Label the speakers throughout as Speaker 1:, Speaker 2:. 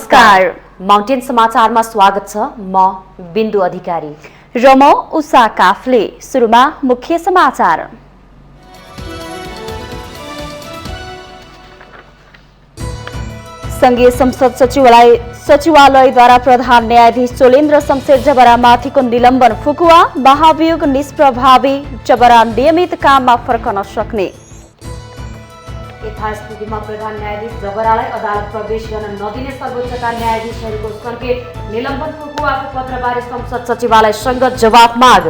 Speaker 1: नमस्कार, माउन्टेन समाचारमा स्वागत छ। म बिन्दु अधिकारी
Speaker 2: र म उषा काफले। सुरुमा मुख्य समाचार। संघीय संसद सचिवालयद्वारा प्रधान न्यायाधीश चोलेन्द्र शमशेर जबरामाथिको निलम्बन फुकुवा। महाभियोग निष्प्रभावी, जबरा नियमित काममा फर्कन सक्ने।
Speaker 1: यथास्थितिमा प्रधान न्यायाधीश जबरालाई अदालत प्रवेश गर्न नदिने सर्वोच्चका न्यायाधीशहरूको संकेत। निलम्बन फुकुवाको पत्रबारे संसद सचिवालयसँग जवाफ माग।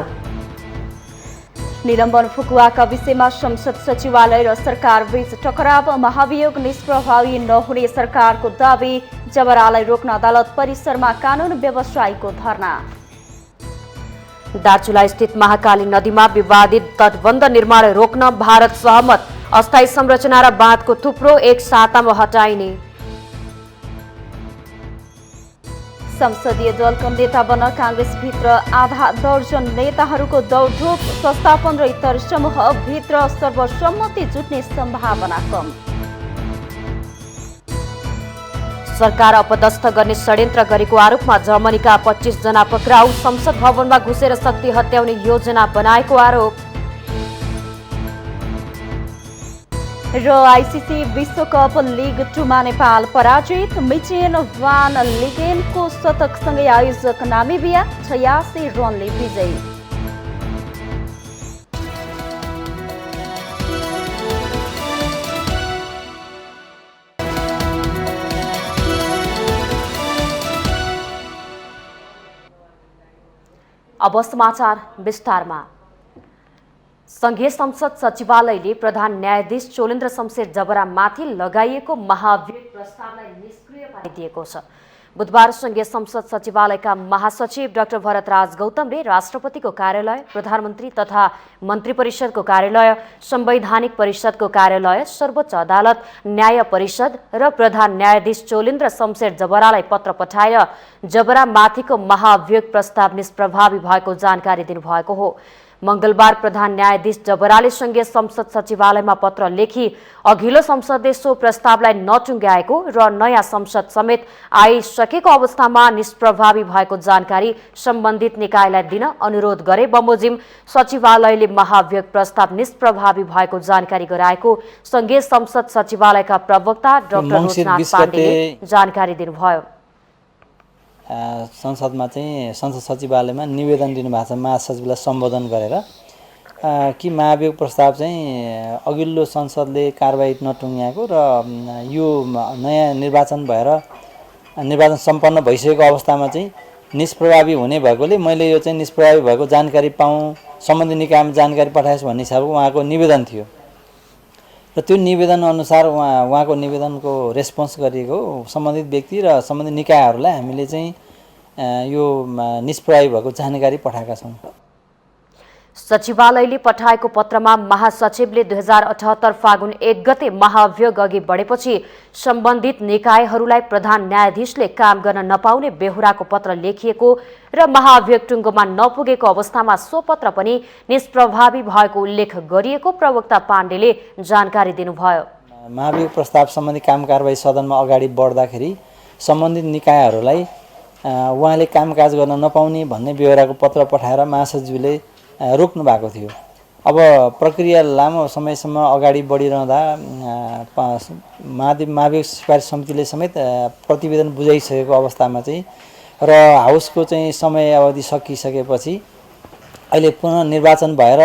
Speaker 2: निलम्बन फुकुवाका विषयमा संसद सचिवालय र सरकार बीच टकराव। महाभियोग निष्प्रभावी नहुने सरकारको दावी। जबरालाई रोक्न अदालत परिसरमा कानून व्यवसायीको धरना।
Speaker 1: दार्चुला स्थित महाकाली नदीमा विवादित तटबन्ध निर्माण रोक्न भारत सहमत। अस्थायी संरचना र बाँधको थुप्रो एक सातामा हटाइने।
Speaker 2: संसदीय दलको नेता बन्न कांग्रेसभित्र आधा दर्जन नेताहरूको दौडधुप। संस्थापन र इतर समूहभित्र सर्वसम्मति जुट्ने सम्भावना कम।
Speaker 1: सरकार अपदस्थ गर्ने षड्यन्त्र गरेको आरोपमा जर्मनीका 25 जना पक्राउ। संसद भवनमा घुसेर शक्ति हत्याउने योजना बनाएको आरोप।
Speaker 2: र आइसिसी विश्वकप लिग 2 मा नेपाल पराजित। मिचेन वान लिगेनको शतकसँगै आयोजक नामिबिया 86 रनले विजयी।
Speaker 1: अब समाचार विस्तारमा। संघीय संसद सचिवालयले प्रधान न्यायाधीश चोलेन्द्र शमशेर जबरामाथि लगाइएको महाभियोग प्रस्तावलाई निष्क्रिय पारिदिएको छ। बुधबार संघीय संसद सचिवालयका महासचिव डाक्टर भरतराज गौतमले राष्ट्रपतिको कार्यालय, प्रधानमन्त्री तथा मन्त्री परिषदको कार्यालय, संवैधानिक परिषदको कार्यालय, सर्वोच्च अदालत, न्याय परिषद र प्रधान न्यायाधीश चोलेन्द्र शमशेर जबरालाई पत्र पठाएर जबरामाथिको महाभियोग प्रस्ताव निष्प्रभावी भएको जानकारी दिनुभएको हो। मंगलबार प्रधान न्यायाधीश जबराले संघीय संसद सचिवालयमा पत्र लेखी अघिल्लो संसदले सो प्रस्तावलाई नटुङ्ग्याएको र नयाँ संसद समेत आइसकेको अवस्थामा निष्प्रभावी भएको जानकारी सम्बन्धित निकायलाई दिन अनुरोध गरे बमोजिम सचिवालयले महाभियोग प्रस्ताव निष्प्रभावी भएको जानकारी गराएको संघीय संसद सचिवालयका प्रवक्ता डाक्टर रोशनाथ पाण्डेले जानकारी दिनुभयो।
Speaker 3: संसदमा चाहिँ संसद सचिवालयमा निवेदन दिनुभएको छ महासचिवलाई सम्बोधन गरेर कि महाभियोग प्रस्ताव चाहिँ अघिल्लो संसदले कारबाही नटुङ्ग्याएको र यो नयाँ निर्वाचन सम्पन्न भइसकेको अवस्थामा चाहिँ निष्प्रभावी हुने भएकोले मैले यो चाहिँ निष्प्रभावी भएको जानकारी पाऊँ, सम्बन्धित निकायमा जानकारी पठाएछु भन्ने हिसाबको उहाँको निवेदन थियो र त्यो निवेदन अनुसार उहाँको निवेदनको रेस्पोन्स गरिएको सम्बन्धित व्यक्ति र सम्बन्धित निकायहरूलाई हामीले चाहिँ यो निष्प्रभावी भएको जानकारी पठाएका छौँ।
Speaker 1: सचिवालयले पठाएको पत्रमा महासचिवले 2078 फागुन 1 गते महाभियोग अघि बढेपछि सम्बन्धित निकायहरूलाई प्रधान न्यायाधीशले काम गर्न नपाउने बेहोराको पत्र लेखिएको र महाभियोग टुङ्गोमा नपुगेको अवस्थामा सो पत्र पनि निष्प्रभावी भएको उल्लेख गरिएको प्रवक्ता पाण्डेले जानकारी दिनुभयो।
Speaker 3: महाभियोग प्रस्ताव सम्बन्धी काम कारबाही सदनमा अगाडि बढ्दाखेरि सम्बन्धित निकायहरूलाई उहाँले कामकाज गर्न नपाउने भन्ने बेहोराको पत्र पठाएर महासचिवले रोक्नु भएको थियो। अब प्रक्रिया लामो समयसम्म अगाडि बढिरहँदा महाभियोग सिफारिस समितिले समेत प्रतिवेदन बुझाइसकेको अवस्थामा चाहिँ र हाउसको चाहिँ समय अवधि सकिसकेपछि अहिले पुनः निर्वाचन भएर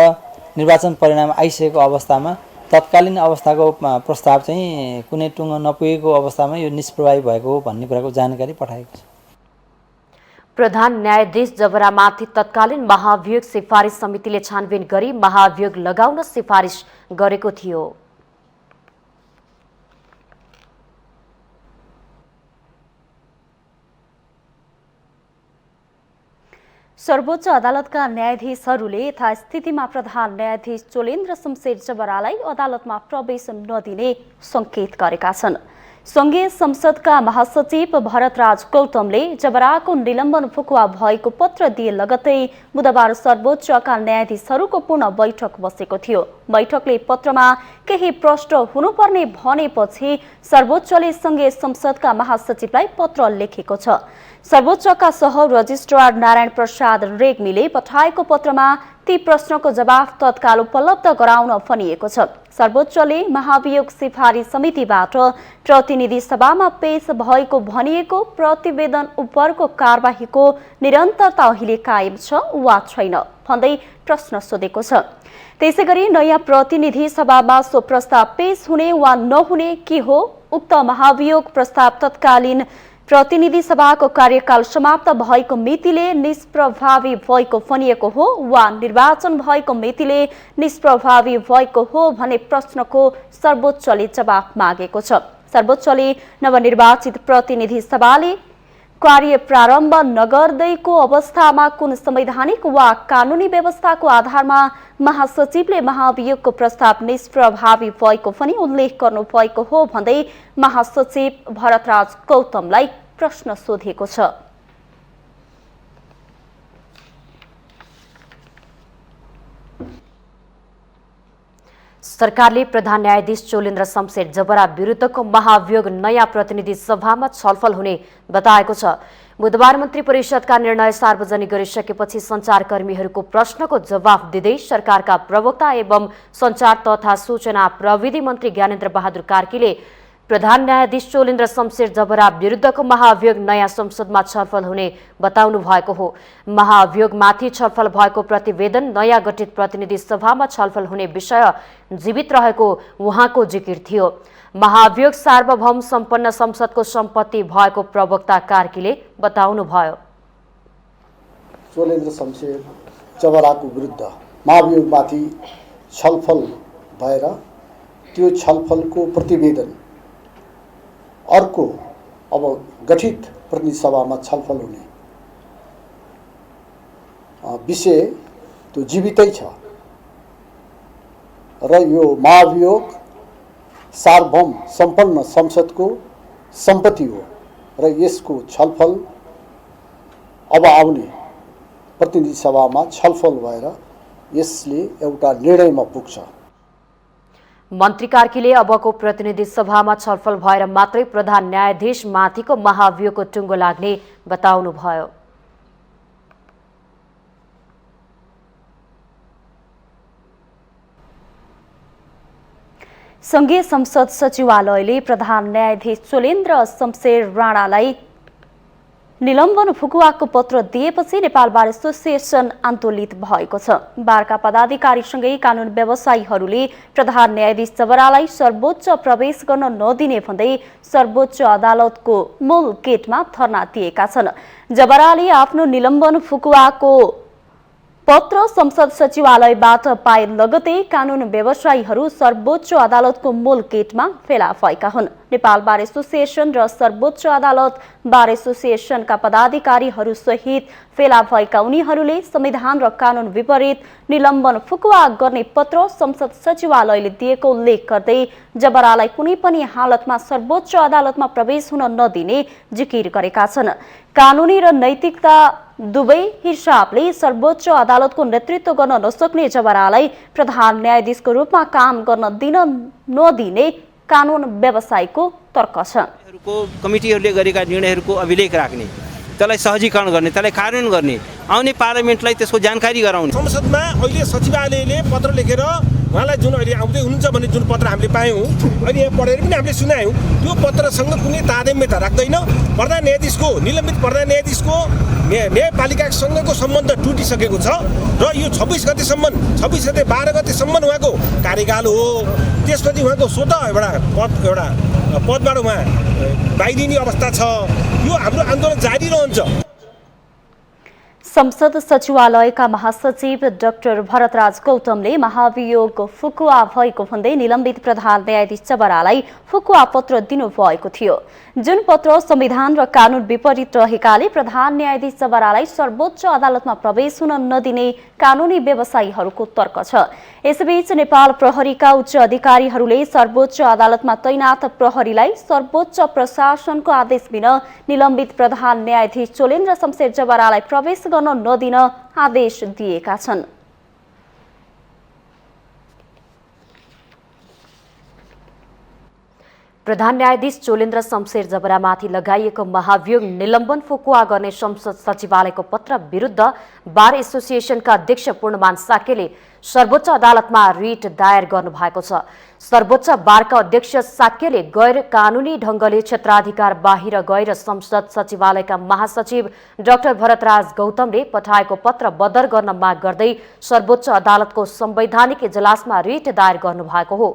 Speaker 3: निर्वाचन परिणाम आइसकेको अवस्थामा तत्कालीन अवस्थाको प्रस्ताव चाहिँ कुनै टुङ्गो नपुगेको अवस्थामा यो निष्प्रभावी भएको हो भन्ने कुराको जानकारी पठाएको छ।
Speaker 1: प्रधान न्यायाधीश जबरामाथि तत्कालीन महाभियोग सिफारिस समितिले छानबिन गरी महाभियोग लगाउन सिफारिस गरेको थियो।
Speaker 2: सर्वोच्च अदालतका न्यायाधीशहरूले यथास्थितिमा प्रधान न्यायाधीश चोलेन्द्र शमशेर जबरालाई अदालतमा प्रवेश नदिने संकेत गरेका छन्। संघीय संसदका महासचिव भरतराज गौतमले जबराको निलम्बन फुकुवा भएको पत्र दिए लगतै बुधबार सर्वोच्चका न्यायाधीशहरूको पूर्ण बैठक बसेको थियो। बैठकले पत्रमा केही प्रश्न हुनुपर्ने भनेपछि सर्वोच्चले संघीय संसदका महासचिवलाई पत्र लेखेको छ। सर्वोच्चका सह रजिस्ट्रार नारायण प्रसाद रेग्मीले पठाएको पत्रमा ती प्रश्नको जवाफ तत्काल उपलब्ध गराउन भनिएको छ। सर्वोच्चले महाभियोग सिफारिस समितिबाट प्रतिनिधि सभामा पेश भएको भनिएको प्रतिवेदन उपरको कारबाहीको निरन्तरता अहिले कायम छ वा छैन भन्दै प्रश्न सोधेको छ। त्यसैगरी नयाँ प्रतिनिधि सभामा सो प्रस्ताव पेश हुने वा नहुने के हो? उक्त महाभियोग प्रस्ताव तत्कालीन प्रतिनिधि सभाको कार्यकाल समाप्त भएको मितिले निष्प्रभावी भएको भनिएको हो वा निर्वाचन भएको मितिले निष्प्रभावी भएको हो भन्ने प्रश्नको सर्वोच्चले जवाफ मागेको छ। सर्वोच्चले नवनिर्वाचित प्रतिनिधि सभाले कार्य प्रारम्भ नगर्दैको अवस्थामा कुन संवैधानिक वा कानूनी व्यवस्थाको आधारमा महासचिवले महाभियोगको प्रस्ताव निष्प्रभावी भएको पनि उल्लेख गर्नु भएको हो भन्दै महासचिव भरतराज गौतमलाई प्रश्न सोधेको छ।
Speaker 1: सरकारले प्रधान न्यायाधीश चोलेन्द्र शमशेर जबरा विरुद्धको महाभियोग नयाँ प्रतिनिधि सभामा छलफल हुने बताएको छ। बुधबार मन्त्री परिषदका निर्णय सार्वजनिक गरिसकेपछि सञ्चारकर्मीहरूको प्रश्नको जवाफ दिँदै सरकारका प्रवक्ता एवं सञ्चार तथा सूचना प्रविधि मन्त्री ज्ञानेन्द्र बहादुर कार्कीले प्रधान न्यायाधीश चोलेन्द्र शमशेर जबरा विरुद्धको महाभियोग नयाँ संसदमा छलफल हुने बताउनु भएको हो। महाभियोगमाथि छलफल भएको प्रतिवेदन नयाँ गठित प्रतिनिधि सभामा छलफल हुने विषय जीवित रहेको उहाँको जिकिर थियो। महाभियोग सार्वभौम सम्पन्न संसदको सम्पत्ति भएको प्रवक्ता कार्कीले बताउनुभयो।
Speaker 4: चोलेन्द्र शमशेर जबराको विरुद्ध महाभियोगमाथि छलफल भएर त्यो छलफलको प्रतिवेदन अर्को अब गठित प्रतिनिधि सभामा छलफल हुने विषय त्यो जीवितै छ र यो महाभियोग सार्वभौम सम्पन्न संसदको सम्पत्ति हो र यसको छलफल अब आउने प्रतिनिधि सभामा छलफल भएर यसले एउटा निर्णयमा पुग्छ।
Speaker 1: मन्त्री कार्कीले अबको प्रतिनिधि सभामा छलफल भएर मात्रै प्रधान न्यायाधीश माथिको महाभियोगको टुङ्गो लाग्ने बताउनुभयो।
Speaker 2: संघीय संसद सचिवालयले प्रधान न्यायाधीश चोलेन्द्र शमशेर राणालाई निलम्बन फुकुवाको पत्र दिएपछि नेपाल बार एसोसिएसन आन्दोलित भएको छ। बारका पदाधिकारीसँगै कानून व्यवसायीहरूले प्रधान न्यायाधीश जबरालाई सर्वोच्च प्रवेश गर्न नदिने भन्दै सर्वोच्च अदालतको मूल गेटमा धरना दिएका छन्। जबराले आफ्नो निलम्बन फुकुवाको पत्र संसद सचिवालयबाट पाए लगतै कानून व्यवसायीहरू सर्वोच्च अदालतको मूल गेटमा फेला भएका हुन्। नेपाल बार एसोसिएसन र सर्वोच्च अदालत बार एसोसिएसनका पदाधिकारीहरू सहित फेला भएका उनीहरूले संविधान र कानून विपरीत निलम्बन फुकुवा गर्ने पत्र संसद सचिवालयले दिएको उल्लेख गर्दै जबरालाई कुनै पनि हालतमा सर्वोच्च अदालतमा प्रवेश हुन नदिने जिकिर गरेका छन्। कानूनी र नैतिकता दुवै हिसाबले सर्वोच्च अदालतको नेतृत्व गर्न नसक्ने जबरालाई प्रधान न्यायाधीशको रूपमा काम गर्न दिन नदिने कानून व्यवसायको तर्क छ।
Speaker 5: कमिटीहरूले गरेका निर्णयहरूको अभिलेख राख्ने, त्यसलाई सहजीकरण गर्ने, त्यसलाई कार्यान्वयन गर्ने, आउने पार्लियामेन्टलाई त्यसको जानकारी गराउने।
Speaker 6: संसदमा अहिले सचिवालयले पत्र लेखेर उहाँलाई जुन अहिले आउँदै हुनुहुन्छ भन्ने जुन पत्र हामीले पायौँ, अहिले यहाँ पढेर पनि हामीले सुनायौँ, त्यो पत्रसँग कुनै तारतम्यता राख्दैन। प्रधान न्यायाधीशको निलम्बित प्रधान न्यायाधीशको न्यायपालिकासँगको सम्बन्ध टुटिसकेको छ र यो 26 गतेसम्म 26 गते 12 गतेसम्म उहाँको कार्यकाल हो। त्यसपछि उहाँको स्वतः एउटा पदबाट उहाँ बाहिरिने अवस्था छ। यो हाम्रो आन्दोलन जारी रहन्छ।
Speaker 2: संसद सचिवालयका महासचिव डाक्टर भरतराज गौतमले महाभियोग फुकुवा भएको भन्दै निलम्बित प्रधान न्यायाधीश जबरालाई फुकुवा पत्र दिनुभएको थियो। जुन पत्र संविधान र कानून विपरीत रहेकाले प्रधान न्यायाधीश जबरालाई सर्वोच्च अदालतमा प्रवेश हुन नदिने कानूनी व्यवसायीहरूको तर्क छ। यसबीच नेपाल प्रहरीका उच्च अधिकारीहरूले सर्वोच्च अदालतमा तैनात प्रहरीलाई सर्वोच्च प्रशासनको आदेश बिना निलम्बित प्रधान न्यायाधीश चोलेन्द्र शमशेर जबरालाई प्रवेश गर्न नदिन आदेश दिएका छन्।
Speaker 1: प्रधान न्यायाधीश चोलेन्द्र शमशेर जबरामाथि लगाइएको महाभियोग निलम्बन फुकुवा गर्ने संसद सचिवालयको पत्र विरुद्ध बार एसोसिएसनका अध्यक्ष पूर्णमान साक्यले सर्वोच्च अदालतमा रिट दायर गर्नुभएको छ। सर्वोच्च बारका अध्यक्ष साक्यले गैर कानूनी ढंगले क्षेत्राधिकार बाहिर गएर संसद सचिवालयका महासचिव डाक्टर भरतराज गौतमले पठाएको पत्र बदर गर्न माग गर्दै सर्वोच्च अदालतको संवैधानिक इजलासमा रिट दायर गर्नुभएको हो।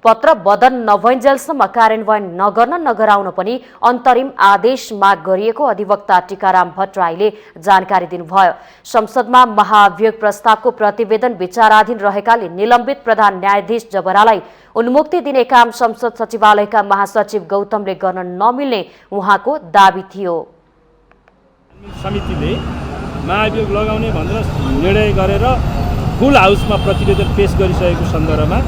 Speaker 1: पत्र बदर नभइन्जेलसम्म कार्यान्वयन नगर्न नगराउन पनि अन्तरिम आदेश माग गरिएको अधिवक्ता टीकाराम भट्टराईले जानकारी दिनुभयो। संसदमा महाभियोग प्रस्तावको प्रतिवेदन विचाराधीन रहेकाले निलम्बित प्रधान न्यायाधीश जबरालाई उन्मुक्ति दिने काम संसद सचिवालयका महासचिव गौतमले गर्न नमिल्ने उहाँको दाबी थियो।
Speaker 7: समितिले महाभियोग लगाउने भनेर निर्णय गरेर फुल हाउसमा प्रतिवेदन पेश गरिसकेको सन्दर्भमा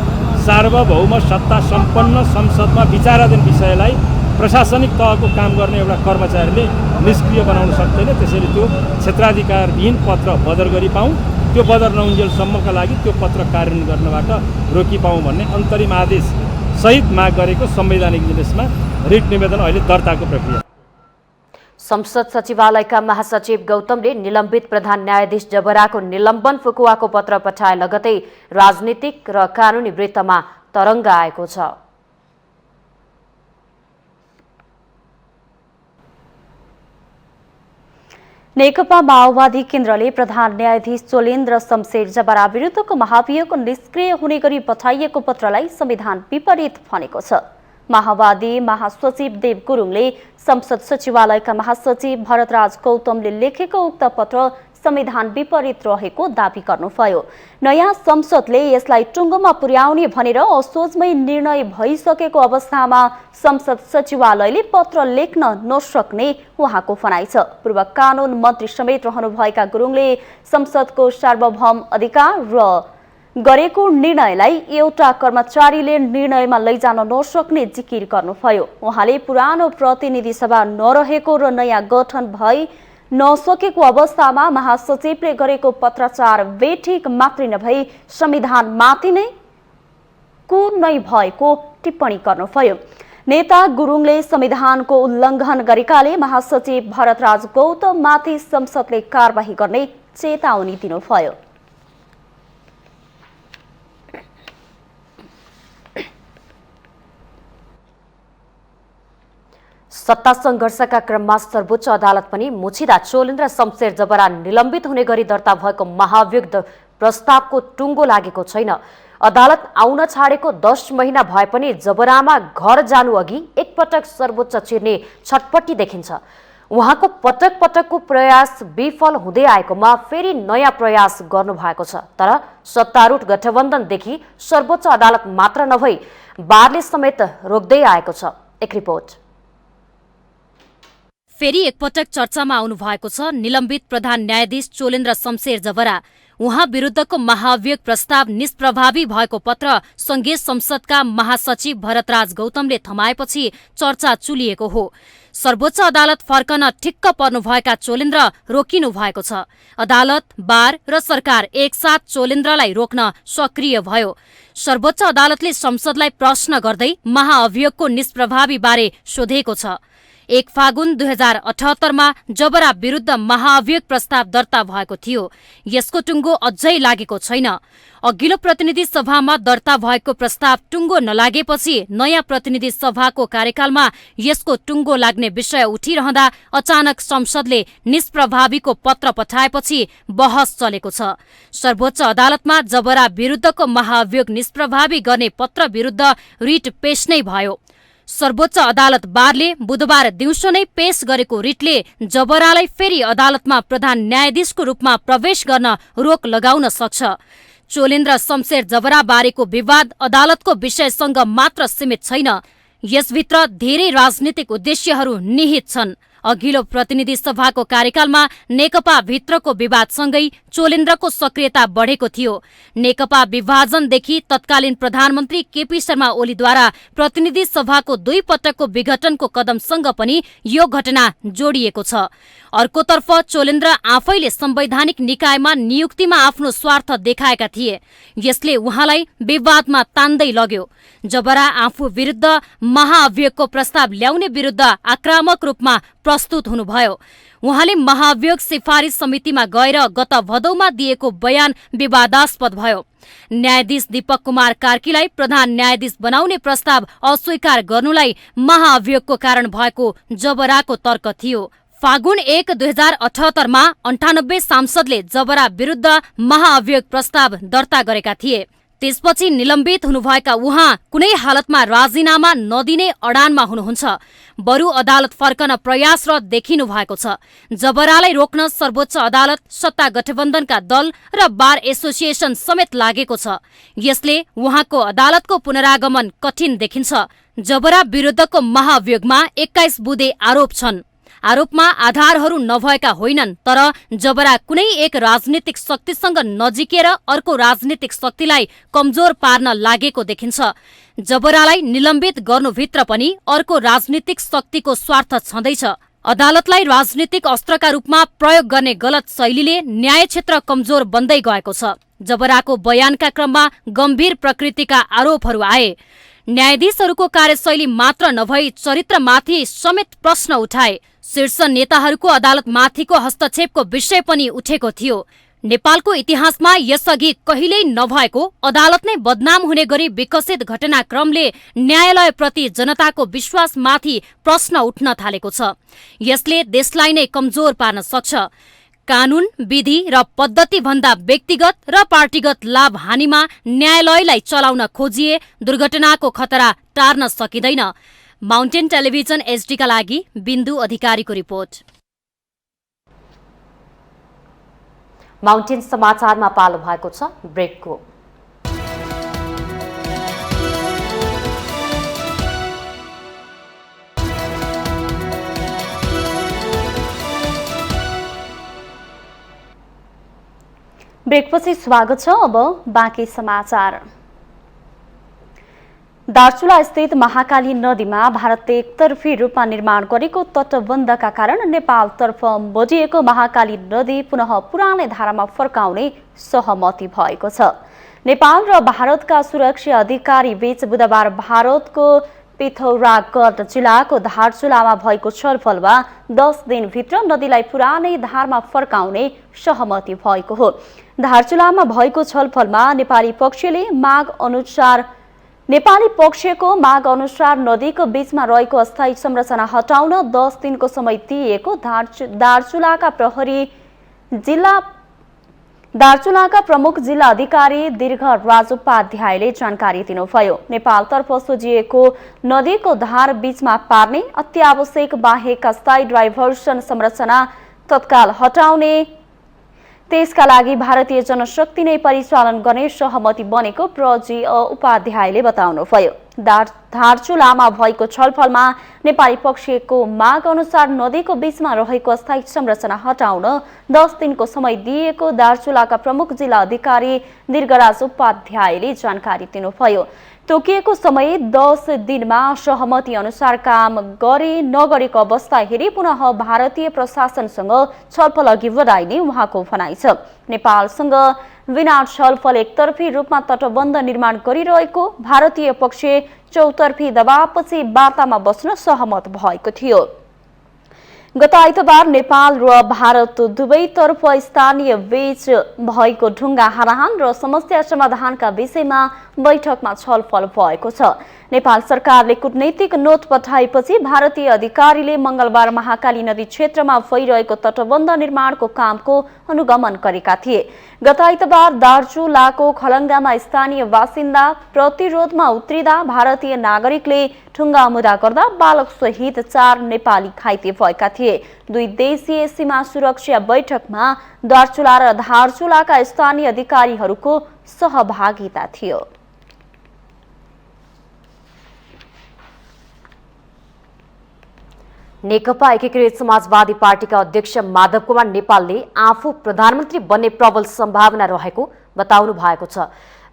Speaker 7: सार्वभौम सत्ता सम्पन्न संसदमा विचाराधीन विषयलाई प्रशासनिक तहको काम गर्ने एउटा कर्मचारीले निष्क्रिय बनाउन सक्दैन। त्यसैले त्यो क्षेत्राधिकारविहीन पत्र बदर गरी पाऊँ, त्यो बदर नहुन्जेलसम्मका लागि त्यो पत्र कार्यान्वयन गर्नबाट रोकी पाऊँ भन्ने अन्तरिम आदेश सहित माग गरेको संवैधानिक इजलासमा रिट निवेदन अहिले दर्ताको प्रक्रिया।
Speaker 1: संसद सचिवालयका महासचिव गौतमले निलम्बित प्रधान न्यायाधीश जबराको निलम्बन फुकुवाको पत्र पठाए लगतै राजनीतिक र कानूनी वृत्तमा तरङ्ग आएको छ।
Speaker 2: नेकपा माओवादी केन्द्रले प्रधान न्यायाधीश चोलेन्द्र शमशेर जबरा विरुद्धको महाभियोग निष्क्रिय हुने गरी पठाइएको पत्रलाई संविधान विपरीत भनेको छ। माओवादी महासचिव देव गुरुङले संसद सचिवालयका महासचिव भरतराज गौतमले लेखेको उक्त पत्र संविधान विपरीत रहेको दावी गर्नुभयो। नयाँ संसदले यसलाई टुङ्गोमा पुर्याउने भनेर असोजमै निर्णय भइसकेको अवस्थामा संसद सचिवालयले पत्र लेख्न नसक्ने उहाँको भनाइ छ। पूर्व कानून मन्त्री समेत रहनुभएका गुरुङले संसदको सार्वभौम अधिकार र गरेको निर्णयलाई एउटा कर्मचारीले निर्णयमा लैजान नसक्ने जिकिर गर्नुभयो। उहाँले पुरानो प्रतिनिधि सभा नरहेको र नयाँ गठन भई नसकेको अवस्थामा महासचिवले गरेको पत्राचार बेठिक मात्रै नभई संविधानमाथि नै कुनै भएको टिप्पणी गर्नुभयो। नेता गुरुङले संविधानको उल्लङ्घन गरेकाले महासचिव भरतराज गौतममाथि संसदले कारबाही गर्ने चेतावनी दिनुभयो।
Speaker 1: सत्ता संघर्षका क्रममा सर्वोच्च अदालत पनि मुछिदा चोलेन्द्र शमशेर जबरा निलम्बित हुने गरी दर्ता भएको महाभियोग प्रस्तावको टुङ्गो लागेको छैन। अदालत आउन छाडेको 10 महिना भए पनि जबरामा घर जानु अघि एकपटक सर्वोच्च छिर्ने छटपट्टि देखिन्छ। उहाँको पटक पटकको प्रयास विफल हुँदै आएकोमा फेरि नयाँ प्रयास गर्नुभएको छ। तर सत्तारूढ गठबन्धनदेखि सर्वोच्च अदालत मात्र नभई बारले समेत रोक्दै आएको छ। एक रिपोर्ट।
Speaker 8: फेरि एकपटक चर्चामा आउनु भएको छ निलम्बित प्रधान न्यायाधीश चोलेन्द्र शमशेर जबरा। उहाँ विरुद्धको महाभियोग प्रस्ताव निष्प्रभावी भएको पत्र संघीय संसदका महासचिव भरतराज गौतमले थमाएपछि चर्चा चुलिएको हो। सर्वोच्च अदालत फर्कन ठिक्क पर्नुभएका चोलेन्द्र रोकिनु भएको छ। अदालत, बार र सरकार एकसाथ चोलेन्द्रलाई रोक्न सक्रिय भयो। सर्वोच्च अदालतले संसदलाई प्रश्न गर्दै महाअभियोगको निष्प्रभावी बारे सोधेको छ। 1 फागुन 2078मा जबरा विरुद्ध महाअभियोग प्रस्ताव दर्ता भएको थियो। यसको टुङ्गो अझै लागेको छैन। अघिल्लो प्रतिनिधि सभामा दर्ता भएको प्रस्ताव टुङ्गो नलागेपछि नयाँ प्रतिनिधि सभाको कार्यकालमा यसको टुङ्गो लाग्ने विषय उठिरहँदा अचानक संसदले निष्प्रभावीको पत्र पठाएपछि बहस चलेको छ। सर्वोच्च अदालतमा जबरा विरुद्धको महाअभियोग निष्प्रभावी गर्ने पत्र विरुद्ध रिट पेश नै भयो। सर्वोच्च अदालत बारले बुधबार दिउँसो नै पेश गरेको रिटले जबरालाई फेरि अदालतमा प्रधान न्यायाधीशको रूपमा प्रवेश गर्न रोक लगाउन सक्छ। चोलेन्द्र शमशेर जबरा बारेको विवाद अदालतको विषयसँग मात्र सीमित छैन, यसभित्र धेरै राजनीतिक उद्देश्यहरू निहित छन्। अघिल्लो प्रतिनिधि सभाको कार्यकालमा नेकपा भित्रको विवादसँगै चोलेन्द्रको सक्रियता बढेको थियो। नेकपा विभाजनदेखि तत्कालीन प्रधानमन्त्री केपी शर्मा ओलीद्वारा प्रतिनिधि सभाको 2 पटकको विघटनको कदमसँग पनि यो घटना जोडिएको छ। अर्कोतर्फ चोलेन्द्र आफैले संवैधानिक निकायमा नियुक्तिमा आफ्नो स्वार्थ देखाएका थिए, यसले उहाँलाई विवादमा तान्दै लग्यो। जबरा आफू विरुद्ध महाअभियोगको प्रस्ताव ल्याउने विरुद्ध आक्रामक रूपमा प्रस्तुत हुनुभयो। उहाँले महाभियोग सिफारिस समितिमा गएर गत भदौमा दिएको बयान विवादास्पद भयो। न्यायाधीश दीपक कुमार कार्कीलाई प्रधान न्यायाधीश बनाउने प्रस्ताव अस्वीकार गर्नुलाई महाअभियोगको कारण भएको जबराको तर्क थियो। फागुन 1, 2078 मा 98 सांसदले जबरा विरुद्ध महाअभियोग प्रस्ताव दर्ता गरेका थिए। त्यसपछि निलम्बित हुनुभएका उहाँ कुनै हालतमा राजीनामा नदिने अडानमा हुनुहुन्छ। बरु अदालत फर्कन प्रयासरत देखिनु भएको छ। जबरालाई रोक्न सर्वोच्च अदालत, सत्ता गठबन्धनका दल र बार एसोसिएसन समेत लागेको छ। यसले उहाँको अदालतको पुनरागमन कठिन देखिन्छ। जबरा विरुद्धको महाअभियोगमा 21 बुँदे आरोप छन्। आरोपमा आधारहरू नभएका होइनन्, तर जबरा कुनै एक राजनीतिक शक्तिसँग नजिकेर अर्को राजनीतिक शक्तिलाई कमजोर पार्न लागेको देखिन्छ। जबरालाई निलम्बित गर्नुभित्र पनि अर्को राजनीतिक शक्तिको स्वार्थ छँदैछ। अदालतलाई राजनीतिक अस्त्रका रूपमा प्रयोग गर्ने गलत शैलीले न्याय क्षेत्र कमजोर बन्दै गएको छ। जबराको बयानका क्रममा गम्भीर प्रकृतिका आरोपहरू आए। न्यायाधीशहरूको कार्यशैली मात्र नभई चरित्रमाथि समेत प्रश्न उठाए। शीर्ष नेताहरूको अदालतमाथिको हस्तक्षेपको विषय पनि उठेको थियो। नेपालको इतिहासमा यसअघि कहिल्यै नभएको अदालत नै बदनाम हुने गरी विकसित घटनाक्रमले न्यायालयप्रति जनताको विश्वासमाथि प्रश्न उठ्न थालेको छ। यसले देशलाई नै कमजोर पार्न सक्छ। कानून, विधि र पद्धति भन्दा व्यक्तिगत र पार्टीगत लाभ हानिमा न्यायालयलाई चलाउन खोजिए दुर्घटनाको खतरा टार्न सकिँदैन। माउन्टेन टेलिभिजन एचडीका लागि बिन्दु अधिकारीको रिपोर्ट।
Speaker 1: माउन्टेन समाचारमा पालो भएको छ ब्रेकको।
Speaker 2: ब्रेकपछि स्वागत छ। अब बाँकी समाचार। दार्चुला स्थित महाकाली नदीमा भारतले एकतर्फी रूपमा निर्माण गरेको तटबन्धका कारण नेपालतर्फ बढिएको महाकाली नदी पुनः पुरानै धारामा फर्काउने सहमति भएको छ। नेपाल र भारतका सुरक्षा अधिकारी बीच बुधबार भारतको पिथौरागढ जिल्लाको धारचुलामा भएको छलफलमा 10 दिनभित्र नदीलाई पुरानै धारमा फर्काउने सहमति भएको हो। धारचुलामा भएको छलफलमा नेपाली पक्षको माग अनुसार नदीको बीचमा रहेको अस्थायी संरचना हटाउन 10 दिनको समय दिएको दार्चुलाका प्रमुख जिल्ला अधिकारी दीर्घराज उपाध्यायले जानकारी दिनुभयो। नेपालतर्फ सोझिएको नदीको धार बीचमा पार्ने अत्यावश्यक बाहेक अस्थायी डाइभर्सन संरचना तत्काल हटाउने, त्यसका लागि भारतीय जनशक्ति नै परिचालन गर्ने सहमति बनेको प्रजी उपाध्यायले बताउनुभयो। धारचुलामा भएको छलफलमा नेपाली पक्षको माग अनुसार नदीको बीचमा रहेको अस्थायी संरचना हटाउन 10 दिनको समय दिएको दार्चुलाका प्रमुख जिल्ला अधिकारी दीर्घराज उपाध्यायले जानकारी दिनुभयो। तोकिएको समय 10 दिनमा सहमति अनुसार काम गरे नगरेको अवस्था हेरी पुनः भारतीय प्रशासनसँग छलफल अघि बढाइने उहाँको भनाइ छ। नेपालसँग बिना छलफल एकतर्फी रूपमा तटबन्ध निर्माण गरिरहेको भारतीय पक्ष चौतर्फी दबावपछि वार्तामा बस्न सहमत भएको थियो। गत आइतबार नेपाल र भारत दुवैतर्फ स्थानीय बीच भएको ढुङ्गा हानाहान र समस्या समाधानका विषयमा बैठकमा छलफल भएको छ। नेपाल सरकारले कूटनैतिक नोट पठाएपछि भारतीय अधिकारीले मंगलबार महाकाली नदी क्षेत्रमा भइरहेको तटबन्ध निर्माणको कामको अनुगमन गरेका थिए। गत आइतबार दार्चुलाको खलङ्गामा स्थानीय बासिन्दा प्रतिरोधमा उत्रिँदा भारतीय नागरिकले ठुङ्गा मुदा गर्दा बालक सहित 4 नेपाली घाइते भएका थिए। 2 देशीय सीमा सुरक्षा बैठकमा दार्चुला र धारचुलाका स्थानीय अधिकारीहरूको सहभागिता थियो।
Speaker 1: नेकपा एकीकृत समाजवादी पार्टीका अध्यक्ष माधव कुमार नेपालले आफू प्रधानमन्त्री बन्ने प्रबल सम्भावना रहेको बताउनु भएको छ।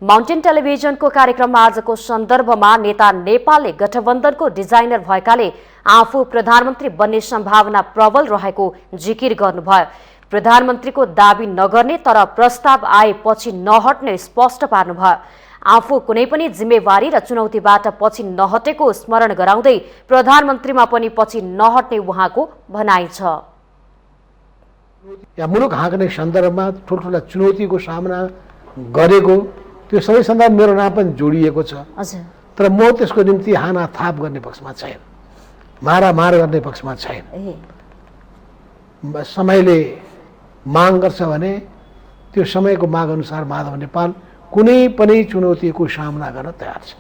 Speaker 1: माउन्टेन टेलिभिजनको कार्यक्रममा आजको सन्दर्भमा नेता नेपालले गठबन्धनको डिजाइनर भएकाले आफू प्रधानमन्त्री बन्ने सम्भावना प्रबल रहेको जिकिर गर्नुभयो। प्रधानमन्त्रीको दाबी नगर्ने तर प्रस्ताव आएपछि नहट्ने स्पष्ट पार्नुभयो। आफू कुनै पनि जिम्मेवारी र चुनौतीबाट पछि नहटेको स्मरण गराउँदै प्रधानमन्त्रीमा पनि पछि नहट्ने उहाँको भनाइ छ।
Speaker 9: या मुलुक हाँक्ने सन्दर्भमा ठुल्ठुला चुनौतीको सामना गरेको त्यो सबै सन्दर्भ मेरो नाम पनि जोडिएको छ। तर म त्यसको निम्ति हानाथाप गर्ने पक्षमा छैन, मारामार गर्ने पक्षमा छैन। समयले माग गर्छ भने त्यो समयको माग अनुसार माधव नेपाल कुनै पनि चुनौतीको सामना गर्न तयार छ।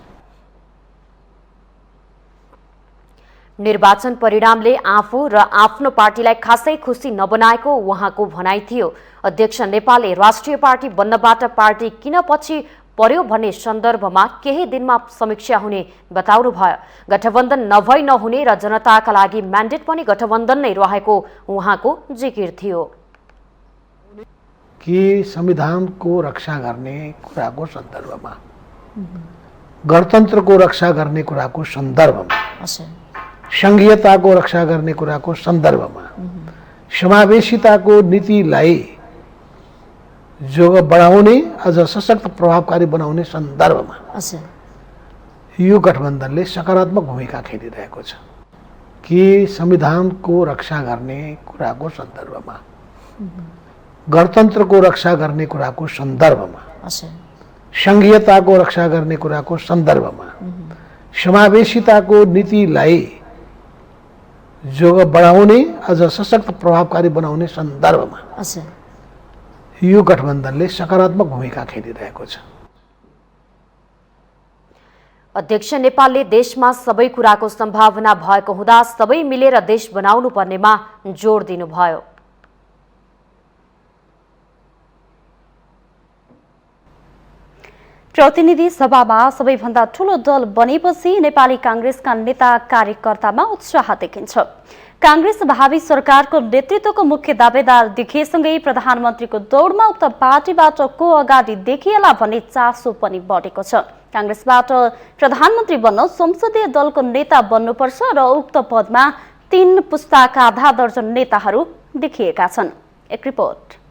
Speaker 1: निर्वाचन परिणामले आफू र आफ्नो पार्टीलाई खासै खुसी नबनाएको उहाँको भनाइ थियो। अध्यक्ष नेपालले राष्ट्रिय पार्टी बन्नबाट पार्टी किन पछि पर्यो भन्ने सन्दर्भमा केही दिनमा समीक्षा हुने बताउनुभयो। गठबन्धन नभई नहुने र जनताका लागि म्यान्डेट पनि गठबन्धन नै रहेको उहाँको जिकिर थियो।
Speaker 9: कि संविधानको रक्षा गर्ने कुराको सन्दर्भमा, गणतन्त्रको रक्षा गर्ने कुराको सन्दर्भमा, संघीयताको रक्षा गर्ने कुराको सन्दर्भमा, समावेशिताको नीतिलाई जोग बढाउने अझ सशक्त प्रभावकारी बनाउने सन्दर्भमा यो गठबन्धनले सकारात्मक भूमिका खेलिरहेको छ। कि संविधानको रक्षा गर्ने कुराको सन्दर्भमा, गणतन्त्रको रक्षा गर्ने कुराको सन्दर्भमा, संघीयताको रक्षा गर्ने कुराको सन्दर्भमा, समावेशिताको नीतिलाई जोग बढाउने अझ सशक्त प्रभावकारी बनाउने सन्दर्भमा यो गठबन्धनले सकारात्मक भूमिका खेलिरहेको छ।
Speaker 1: अध्यक्ष नेपालले देशमा सबै कुराको सम्भावना भएको हुँदा सबै मिलेर देश बनाउनु पर्नेमा जोड दिनुभयो।
Speaker 2: प्रतिनिधि सभामा सबैभन्दा ठूलो दल बनेपछि नेपाली कांग्रेसका नेता कार्यकर्तामा उत्साह देखिन्छ। कांग्रेस भावी सरकारको नेतृत्वको मुख्य दावेदार देखिएसँगै प्रधानमन्त्रीको दौडमा उक्त पार्टीबाट को अगाडि देखिएला भन्ने चासो पनि बढेको छ। कांग्रेसबाट प्रधानमन्त्री बन्न संसदीय दलको नेता बन्नुपर्छ र उक्त पदमा 3 पुस्ताका आधा दर्जन नेताहरू देखिएका छन्। एक रिपोर्ट।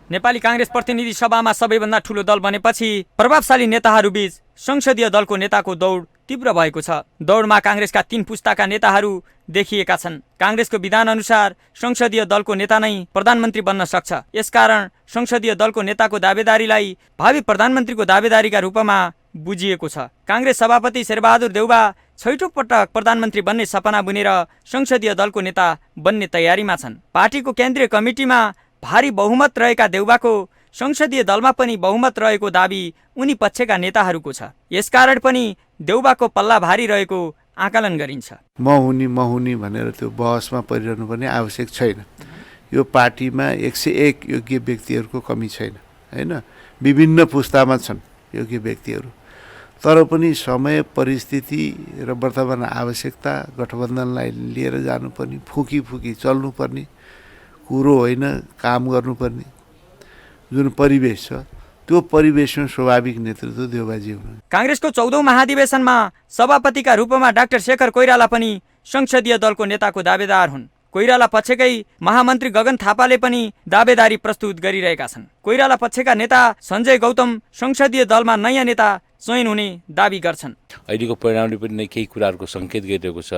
Speaker 10: नेपाली कांग्रेस प्रतिनिधि सभामा सबैभन्दा ठूलो दल बनेपछि प्रभावशाली नेताहरूबीच संसदीय दलको नेताको दौड तीव्र भएको छ। दौडमा कांग्रेसका 3 पुस्ताका नेताहरू देखिएका छन्। कांग्रेसको विधान अनुसार संसदीय दलको नेता नै प्रधानमन्त्री बन्न सक्छ। यसकारण संसदीय दलको नेताको दावेदारीलाई भावी प्रधानमन्त्रीको दावेदारीका रूपमा बुझिएको छ। कांग्रेस सभापति शेरबहादुर देउबा 6औं पटक प्रधानमन्त्री बन्ने सपना बुनेर संसदीय दलको नेता बन्ने तयारीमा छन्। पार्टीको केन्द्रीय कमिटीमा भारी बहुमत रहेका देउबाको संसदीय दलमा पनि बहुमत रहेको दाबी उनी पक्षका नेताहरूको छ। यसकारण पनि देउबाको पल्ला भारी रहेको आकलन गरिन्छ।
Speaker 11: म हुनी भनेर त्यो बहसमा परिरहनु पनि आवश्यक छैन। यो पार्टीमा 101 योग्य व्यक्तिहरूको कमी छैन, हैन? विभिन्न पुस्तामा छन् योग्य व्यक्तिहरू। तर पनि समय, परिस्थिति र वर्तमान आवश्यकता गठबन्धनलाई लिएर जानुपर्ने, फुकी चल्नुपर्ने कुरो होइन, काम गर्नुपर्ने जुन परिवेश छ त्यो परिवेशमा स्वाभाविक नेतृत्व देउबाजी हुनु।
Speaker 10: कांग्रेसको 14औं महाधिवेशनमा सभापतिका रूपमा डाक्टर शेखर कोइराला पनि संसदीय दलको नेताको दावेदार हुन्। कोइराला पक्षकै महामन्त्री गगन थापाले पनि दावेदारी प्रस्तुत गरिरहेका छन्। कोइराला पक्षका नेता सञ्जय गौतम संसदीय दलमा नयाँ नेता चयन हुने दावी गर्छन्।
Speaker 12: अहिलेको परिणामले पनि केही कुराहरूको सङ्केत गरिरहेको छ।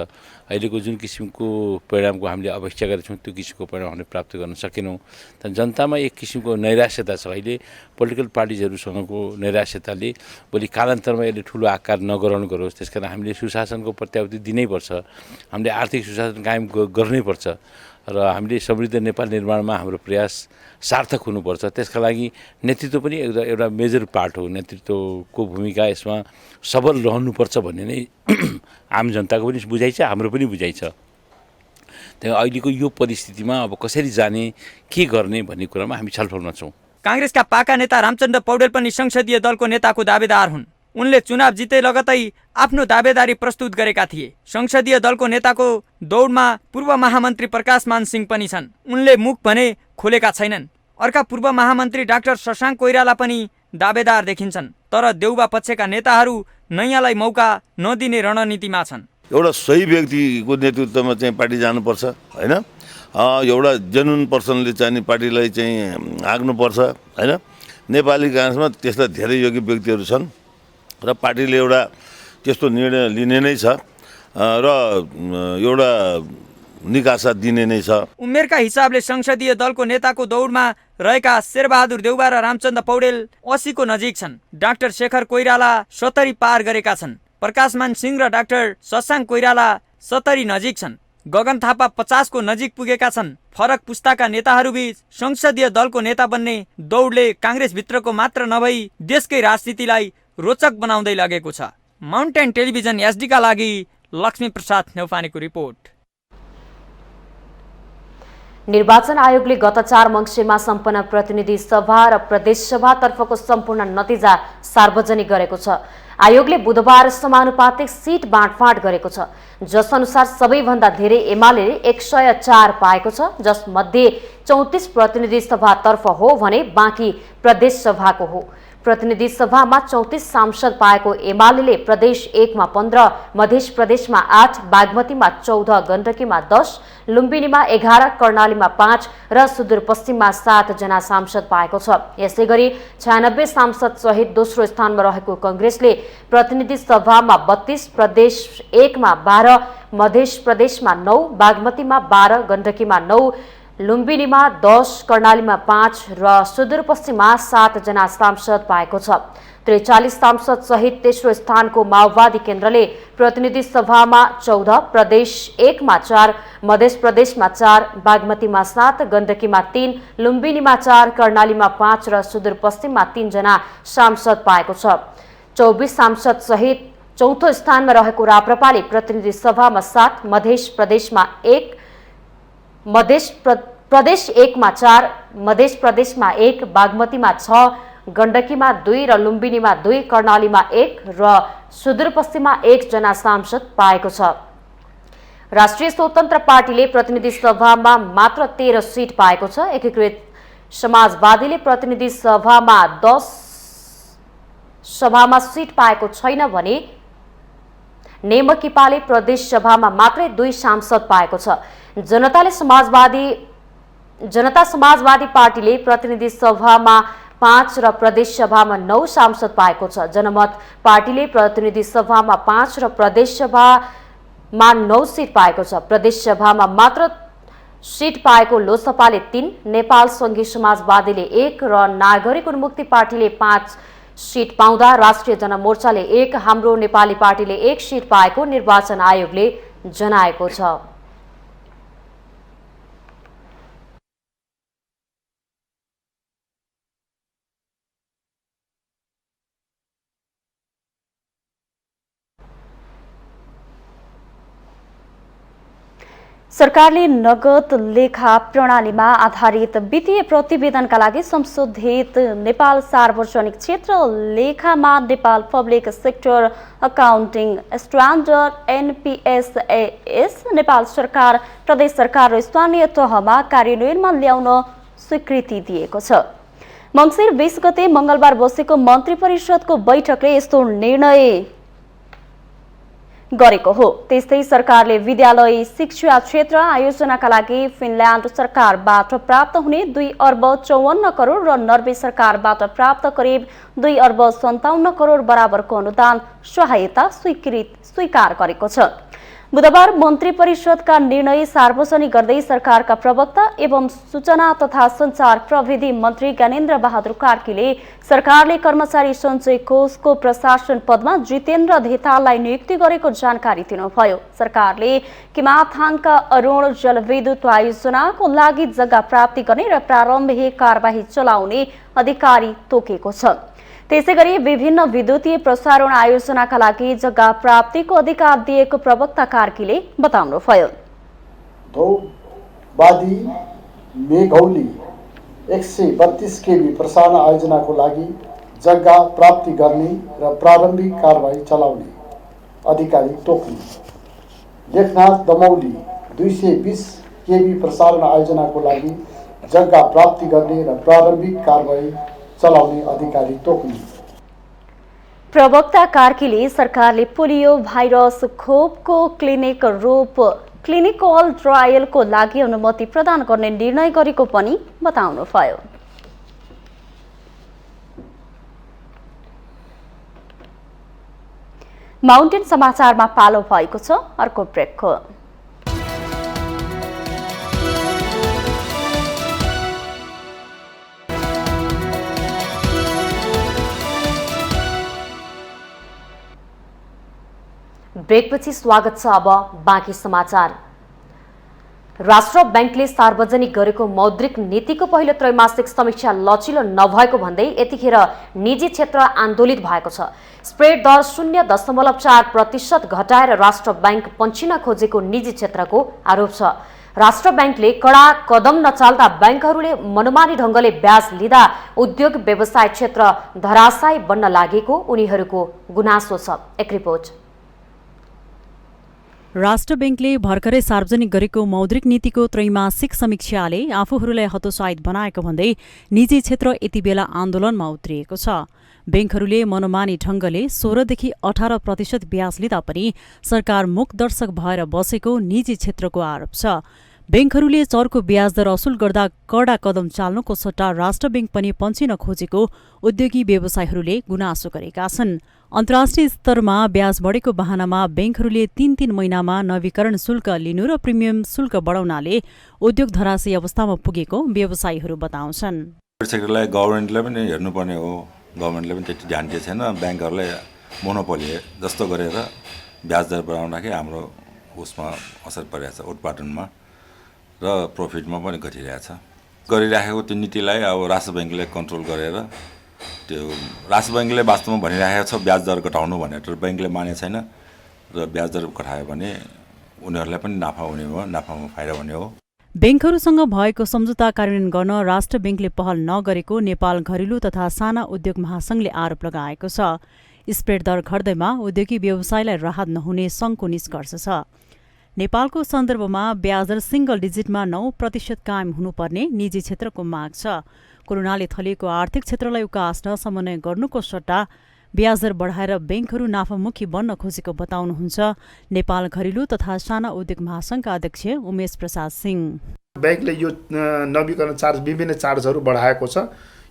Speaker 12: अहिलेको जुन किसिमको परिणामको हामीले अपेक्षा गरेका छौँ त्यो किसिमको परिणाम हामीले प्राप्त गर्न सकेनौँ। तर जनतामा एक किसिमको नैराश्यता छ। अहिले पोलिटिकल पार्टिजहरूसँगको नैराश्यताले भोलि कालान्तरमा यसले ठुलो आकार नगराउनु गरोस्। त्यसकारण हामीले सुशासनको प्रत्याभूति दिनैपर्छ। हामीले आर्थिक सुशासन कायम गर्नैपर्छ र हामीले समृद्ध नेपाल निर्माणमा हाम्रो प्रयास सार्थक हुनुपर्छ। त्यसका लागि नेतृत्व पनि एउटा मेजर पार्ट हो। नेतृत्वको भूमिका यसमा सबल रहनुपर्छ भन्ने नै आम जनताको पनि बुझाइ छ, हाम्रो पनि बुझाइ छ। त्यहाँ अहिलेको यो परिस्थितिमा अब कसरी जाने, के गर्ने भन्ने कुरामा हामी छलफलमा छौँ।
Speaker 10: काङ्ग्रेसका पाका नेता रामचन्द्र पौडेल पनि संसदीय दलको नेताको दावेदार हुन्। उनले चुनाव जिते लगतै आफ्नो दावेदारी प्रस्तुत गरेका थिए। संसदीय दलको नेताको दौडमा पूर्व महामन्त्री प्रकाशमान सिंह पनि छन्। उनले मुख भने खोलेका छैनन्। अर्का पूर्व महामन्त्री डाक्टर शशाङ्क कोइराला पनि दावेदार देखिन्छन्। तर देउबा पक्षका नेताहरू नयाँलाई मौका नदिने रणनीतिमा छन्।
Speaker 13: एउटा सही व्यक्तिको नेतृत्वमा चाहिँ पार्टी जानुपर्छ हैन। एउटा जेन्युन पर्सनले चाहिँ पार्टीलाई चाहिँ हाँक्नुपर्छ हैन। नेपाली काङ्ग्रेसमा त्यस्ता धेरै योग्य व्यक्तिहरू छन् र पार्टीले एउटा त्यस्तो निर्णय लिने नै छ र एउटा निकासा दिने नै छ।
Speaker 10: उमेरका हिसाबले संसदीय दलको नेताको दौडमा रहेका शेरबहादुर देउबा र रामचन्द्र पौडेल 80 को नजिक छन्। डाक्टर शेखर कोइराला 70 पार गरेका छन्। प्रकाशमान सिंह र डाक्टर शशाङ्क कोइराला 70 नजिक छन्। गगन थापा 50 को नजिक पुगेका छन्। फरक पुस्ताका नेताहरूबीच संसदीय दलको नेता बन्ने दौडले काङ्ग्रेसभित्रको मात्र नभई देशकै राजनीतिलाई रोचक बनाउँदै लगेको छ। माउन्टेन टेलिभिजन एसडी का लागि लक्ष्मी प्रसाद नेउपानेको रिपोर्ट।
Speaker 1: निर्वाचन आयोगले गत 4 मङ्सिरमा सम्पन्न प्रतिनिधि सभा र प्रदेश सभातर्फको सम्पूर्ण नतिजा सार्वजनिक गरेको छ। आयोगले बुधबार समानुपातिक सिट बाँडफाँड गरेको छ, जसअनुसार सबैभन्दा धेरै एमाले 104 पाएको छ, जसमध्ये 34 प्रतिनिधि सभातर्फ हो भने बाँकी प्रदेश सभाको हो। प्रतिनिधि सभामा 34 सांसद पाएको एमाले प्रदेश 1 मा 15, मध्य प्रदेशमा 8, बागमतीमा 14, गण्डकीमा 10, लुम्बिनीमा 11, कर्णालीमा 5 र सुदूरपश्चिममा 7 जना सांसद पाएको छ। यसैगरी 96 सांसद सहित दोस्रो स्थानमा रहेको कांग्रेसले प्रतिनिधि सभामा 32, प्रदेश 1 मा 12, मध्य प्रदेशमा 9, बागमतीमा 12, गण्डकीमा 9, लुम्बिनीमा 10, कर्णालीमा 5 र सुदूरपश्चिममा 7 जना सांसद पाएको छ। 43 सांसद सहित तेस्रो स्थानको माओवादी केन्द्रले प्रतिनिधि सभामा 14, प्रदेश 1 मा 4, मध्य प्रदेशमा 4, बागमतीमा 7, गण्डकीमा 3, लुम्बिनीमा 4, कर्णालीमा 5 र सुदूरपश्चिममा 3 जना सांसद पाएको छ। 24 सांसद सहित चौथो स्थानमा रहेको राप्रपाले प्रतिनिधि सभामा 7, मध्य प्रदेशमा 1, प्रदेश 1 मा 4, मध्य प्रदेशमा 1, बागमतीमा 6, गण्डकीमा 2 र लुम्बिनीमा 2, कर्णालीमा 1 र सुदूरपश्चिममा 1 जना सांसद पाएको छ। राष्ट्रिय स्वतन्त्र पार्टीले प्रतिनिधि सभामा मात्र 13 सिट पाएको छ। एकीकृत समाजवादीले प्रतिनिधि सभामा 10 सभामा सिट पाएको छैन भने नेमकिपाले प्रदेश सभामा मात्रै 2 सांसद पाएको छ। जनता समाजवादी पार्टीले प्रतिनिधि सभामा 5 र प्रदेश सभामा 9 सांसद पाएको छ। जनमत पार्टीले प्रतिनिधि सभामा 5 र प्रदेश सभामा 9 सिट पाएको छ। प्रदेश सभामा मात्र सिट पाएको लोकसभाले 3, नेपाल संघीय समाजवादीले 1 र नागरिक उन्मुक्ति पार्टीले 5 सिट पाउँदा राष्ट्रिय जनमोर्चाले 1, हाम्रो नेपाली पार्टीले 1 सिट पाएको निर्वाचन आयोगले जनाएको छ।
Speaker 2: सरकारले नगद लेखा प्रणालीमा आधारित वित्तीय प्रतिवेदनका लागि संशोधित नेपाल सार्वजनिक क्षेत्र लेखामा Nepal public sector accounting standard NPSAS Nepal सरकार, प्रदेश सरकार र स्थानीय तहमा कार्यान्वयनमा ल्याउन स्वीकृति दिएको छ। मङ्सिर 20 गते मंगलबार बसेको मन्त्री परिषदको बैठकले यस्तो निर्णय गरेको हो। त्यस्तै सरकारले विद्यालय शिक्षा क्षेत्र आयोजनाका लागि फिनल्यान्ड सरकारबाट प्राप्त हुने 2 अर्ब 54 करोड र नर्वे सरकारबाट प्राप्त करिब 2 अर्ब 57 करोड बराबरको अनुदान सहायता स्वीकार गरेको छ। बुधबार मन्त्री परिषदका निर्णय सार्वजनिक गर्दै सरकारका प्रवक्ता एवं सूचना तथा सञ्चार प्रविधि मन्त्री ज्ञानेन्द्र बहादुर कार्कीले सरकारले कर्मचारी सञ्चय कोषको प्रशासन पदमा जितेन्द्र धेताललाई नियुक्ति गरेको जानकारी दिनुभयो। सरकारले किमाथाङका अरुण जलविद्युत आयोजनाको लागि जग्गा प्राप्ति गर्ने र प्रारम्भिक कारबाही चलाउने अधिकारी तोकेको छ। त्यसैगरी विभिन्न विद्युतीय प्रसारण आयोजनाका लागि जग्गा प्राप्तिको अधिकार दिएको प्रवक्ता कार्कीले बताउनुभयो।
Speaker 4: धौबादी मेघौली 132 केबी प्रसारण आयोजनाको लागि जग्गा प्राप्ति गर्ने र प्रारम्भिक कारबाही चलाउने अधिकारी तोक्ने, लेखनाथ दमौली 220 केबी प्रसारण आयोजनाको लागि जग्गा प्राप्ति गर्ने र प्रारम्भिक कारबाही चलाउने अधिकारी तोक्ने।
Speaker 2: प्रवक्ता कार्कीले सरकारले पोलियो भाइरस खोपको क्लिनिकल ट्रायलको लागि अनुमति प्रदान गर्ने निर्णय गरेको पनि बताउनुभयो। माउन्टेन समाचारमा पालो भएको छ अर्को ब्रेकको।
Speaker 1: ब्रेकपछि स्वागत छ। अब बाँकी समाचार। राष्ट्र बैंकले सार्वजनिक गरेको मौद्रिक नीतिको पहिलो त्रैमासिक समीक्षा लचिलो नभएको भन्दै यतिखेर निजी क्षेत्र आन्दोलित भएको छ। स्प्रेड दर 0.4% घटाएर राष्ट्र बैंक पन्छिन खोजेको निजी क्षेत्रको आरोप छ। राष्ट्र बैंकले कडा कदम नचाल्दा बैंकहरूले मनमानी ढंगले ब्याज लिँदा उद्योग व्यवसाय क्षेत्र धराशायी बन्न लागेको उनीहरूको गुनासो छ। एक रिपोर्ट।
Speaker 14: राष्ट्र बैंकले भर्खरै सार्वजनिक गरेको मौद्रिक नीतिको त्रैमासिक समीक्षाले आफूहरूलाई हतोत्साहित बनाएको भन्दै निजी क्षेत्र यति बेला आन्दोलनमा उत्रिएको छ। बैंकहरूले मनोमानी ढंगले 16 देखि 18% ब्याज लिँदा पनि सरकार मुखदर्शक भएर बसेको निजी क्षेत्रको आरोप छ। बैंकहरूले चर्को ब्याज दर असुल गर्दा कडा कदम चाल्नुको सट्टा राष्ट्र बैंक पनि पन्छिन खोजेको उद्योगी व्यवसायीहरूले गुनासो गरेका छन्। अन्तर्राष्ट्रिय स्तरमा ब्याज बढेको बहानामा बैंकहरूले 3 महिनामा नवीकरण शुल्क लिनु र प्रिमियम शुल्क बढाउनाले उद्योग धराशायी अवस्थामा पुगेको व्यवसायीहरू बताउँछन्।
Speaker 15: सेक्टरलाई गभर्मेन्टले पनि हेर्नुपर्ने हो। गभर्मेन्टले पनि त्यति ध्यान दिएको छैन। ब्याङ्कहरूलाई मोनोपोली जस्तो गरेर ब्याज दर बढाउँदाखेरि हाम्रो उसमा असर परिरहेछ, उत्पादनमा र प्रफिटमा पनि घटिरहेछ। गरिराखेको त्यो नीतिलाई अब राष्ट्र बैंकले कन्ट्रोल गरेर त्यो राष्ट्र बैंकले वास्तवमा भनिरहेको छ ब्याज दर घटाउनु भनेर, तर बैंकले माने छैन र ब्याज दर घटायो भने उनीहरूलाई पनि नाफा हुने हो, नाफामा फाइदा हुने हो।
Speaker 14: बैंकहरूसँग भएको सम्झौता कार्यान्वयन गर्न राष्ट्र बैंकले पहल नगरेको नेपाल घरेलु तथा साना उद्योग महासंघले आरोप लगाएको छ। स्प्रेड दर घट्दैमा उद्योगी व्यवसायलाई राहत नहुने संघको निष्कर्ष छ। नेपालको सन्दर्भमा ब्याज दर सिंगल डिजिटमा 9% कायम हुनुपर्ने निजी क्षेत्रको माग छ। कोरोनाले थलिएको आर्थिक क्षेत्रलाई उकास्न समन्वय गर्नुको सट्टा ब्याज दर बढाएर बैंकहरू नाफामुखी बन्न खोजेको बताउनुहुन्छ नेपाल घरेलु तथा साना उद्योग महासंघका अध्यक्ष उमेश प्रसाद सिंह।
Speaker 16: बैंकले यो नवीकरण चार्ज विभिन्न चार्जहरू बढाएको छ।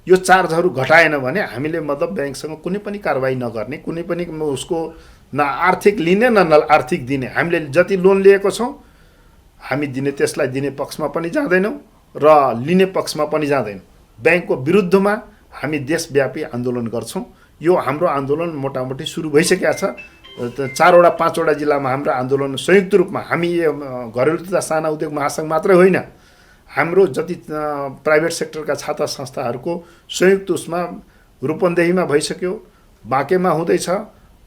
Speaker 16: यो चार्जहरू घटाएन भने हामीले मतलब बैंकसँग कुनै पनि कारबाही नगर्ने, कुनै पनि उसको न आर्थिक लिने न आर्थिक दिने। हामीले जति लोन लिएको छौँ हामी दिने त्यसलाई दिने पक्षमा पनि जाँदैनौँ र लिने पक्षमा पनि जाँदैनौँ। बैंकको विरुद्धमा हामी देशव्यापी आन्दोलन गर्छौँ। यो हाम्रो आन्दोलन मोटामोटी सुरु भइसकेको छ। 4वटा 5वटा जिल्लामा हाम्रो आन्दोलन संयुक्त रूपमा हामी घरेलु तथा साना उद्योग महासंघ मात्रै होइन, हाम्रो जति प्राइभेट सेक्टरका छाता संस्थाहरूको संयुक्त उसमा रूपन्देहीमा भइसक्यो, बाँकेमा हुँदैछ,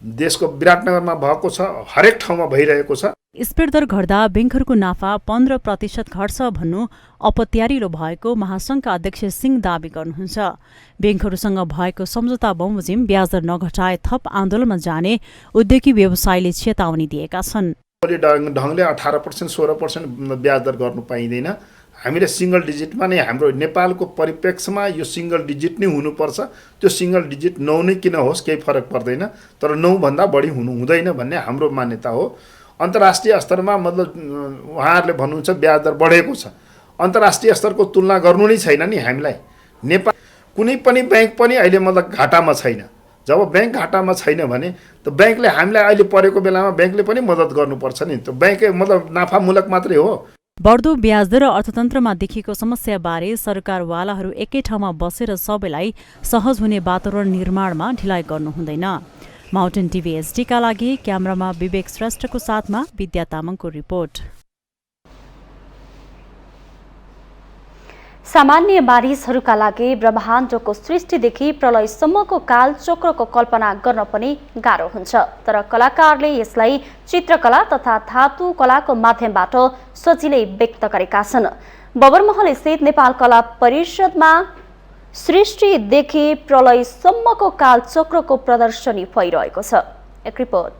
Speaker 16: देशको विराटनगरमा भएको छ, हरेक ठाउँमा भइरहेको छ।
Speaker 14: स्प्रेड दर घट्दा बैंकहरूको नाफा 15% घट्छ भन्नु अपत्यारिलो भएको महासंघका अध्यक्ष सिंह दावी गर्नुहुन्छ। बैंकहरूसँग भएको सम्झौता बमोजिम ब्याज दर नघटाए थप आन्दोलनमा जाने उद्योगी व्यवसायले चेतावनी दिएका छन्।
Speaker 16: ढङ्गले 18% 16% ब्याज दर गर्नु पाइँदैन। हामीले सिंगल डिजिटमा नै हाम्रो नेपालको परिप्रेक्ष्यमा यो सिंगल डिजिट नै हुनुपर्छ। त्यो सिंगल डिजिट 9 नै किन होस् केही फरक पर्दैन, तर 9 भन्दा बढी हुँदैन भन्ने हाम्रो मान्यता हो। अन्तर्राष्ट्रिय स्तरमा मतलब उहाँहरूले भन्नुहुन्छ ब्याज दर बढेको छ। अन्तर्राष्ट्रिय स्तरको तुलना गर्नु नै छैन नि हामीलाई। नेपाल कुनै पनि बैंक पनि अहिले मतलब घाटामा छैन। जब ब्याङ्क घाटामा छैन भने त ब्याङ्कले हामीलाई अहिले परेको बेलामा ब्याङ्कले पनि मद्दत गर्नुपर्छ नि। त ब्याङ्क मतलब नाफामूलक मात्रै हो।
Speaker 14: बढ्दो ब्याजदर र अर्थतन्त्रमा देखिएको समस्याबारे सरकारवालाहरू एकै ठाउँमा बसेर सबैलाई सहज हुने वातावरण निर्माणमा ढिलाइ गर्नु हुँदैन। माउन्टेन टिभी एसडीका लागि क्यामेरामा विवेक श्रेष्ठको साथमा विद्या तामाङको रिपोर्ट।
Speaker 2: सामान्य मानिसहरूका लागि ब्रह्माण्डको सृष्टिदेखि प्रलयसम्मको कालचक्रको कल्पना गर्न पनि गाह्रो हुन्छ, तर कलाकारले यसलाई चित्रकला तथा धातु कलाको माध्यमबाट सजिलै व्यक्त गरेका छन्। बबरमहल स्थित नेपाल कला परिषदमा सृष्टिदेखि प्रलयसम्मको कालचक्रको प्रदर्शनी भइरहेको छ। एक रिपोर्ट।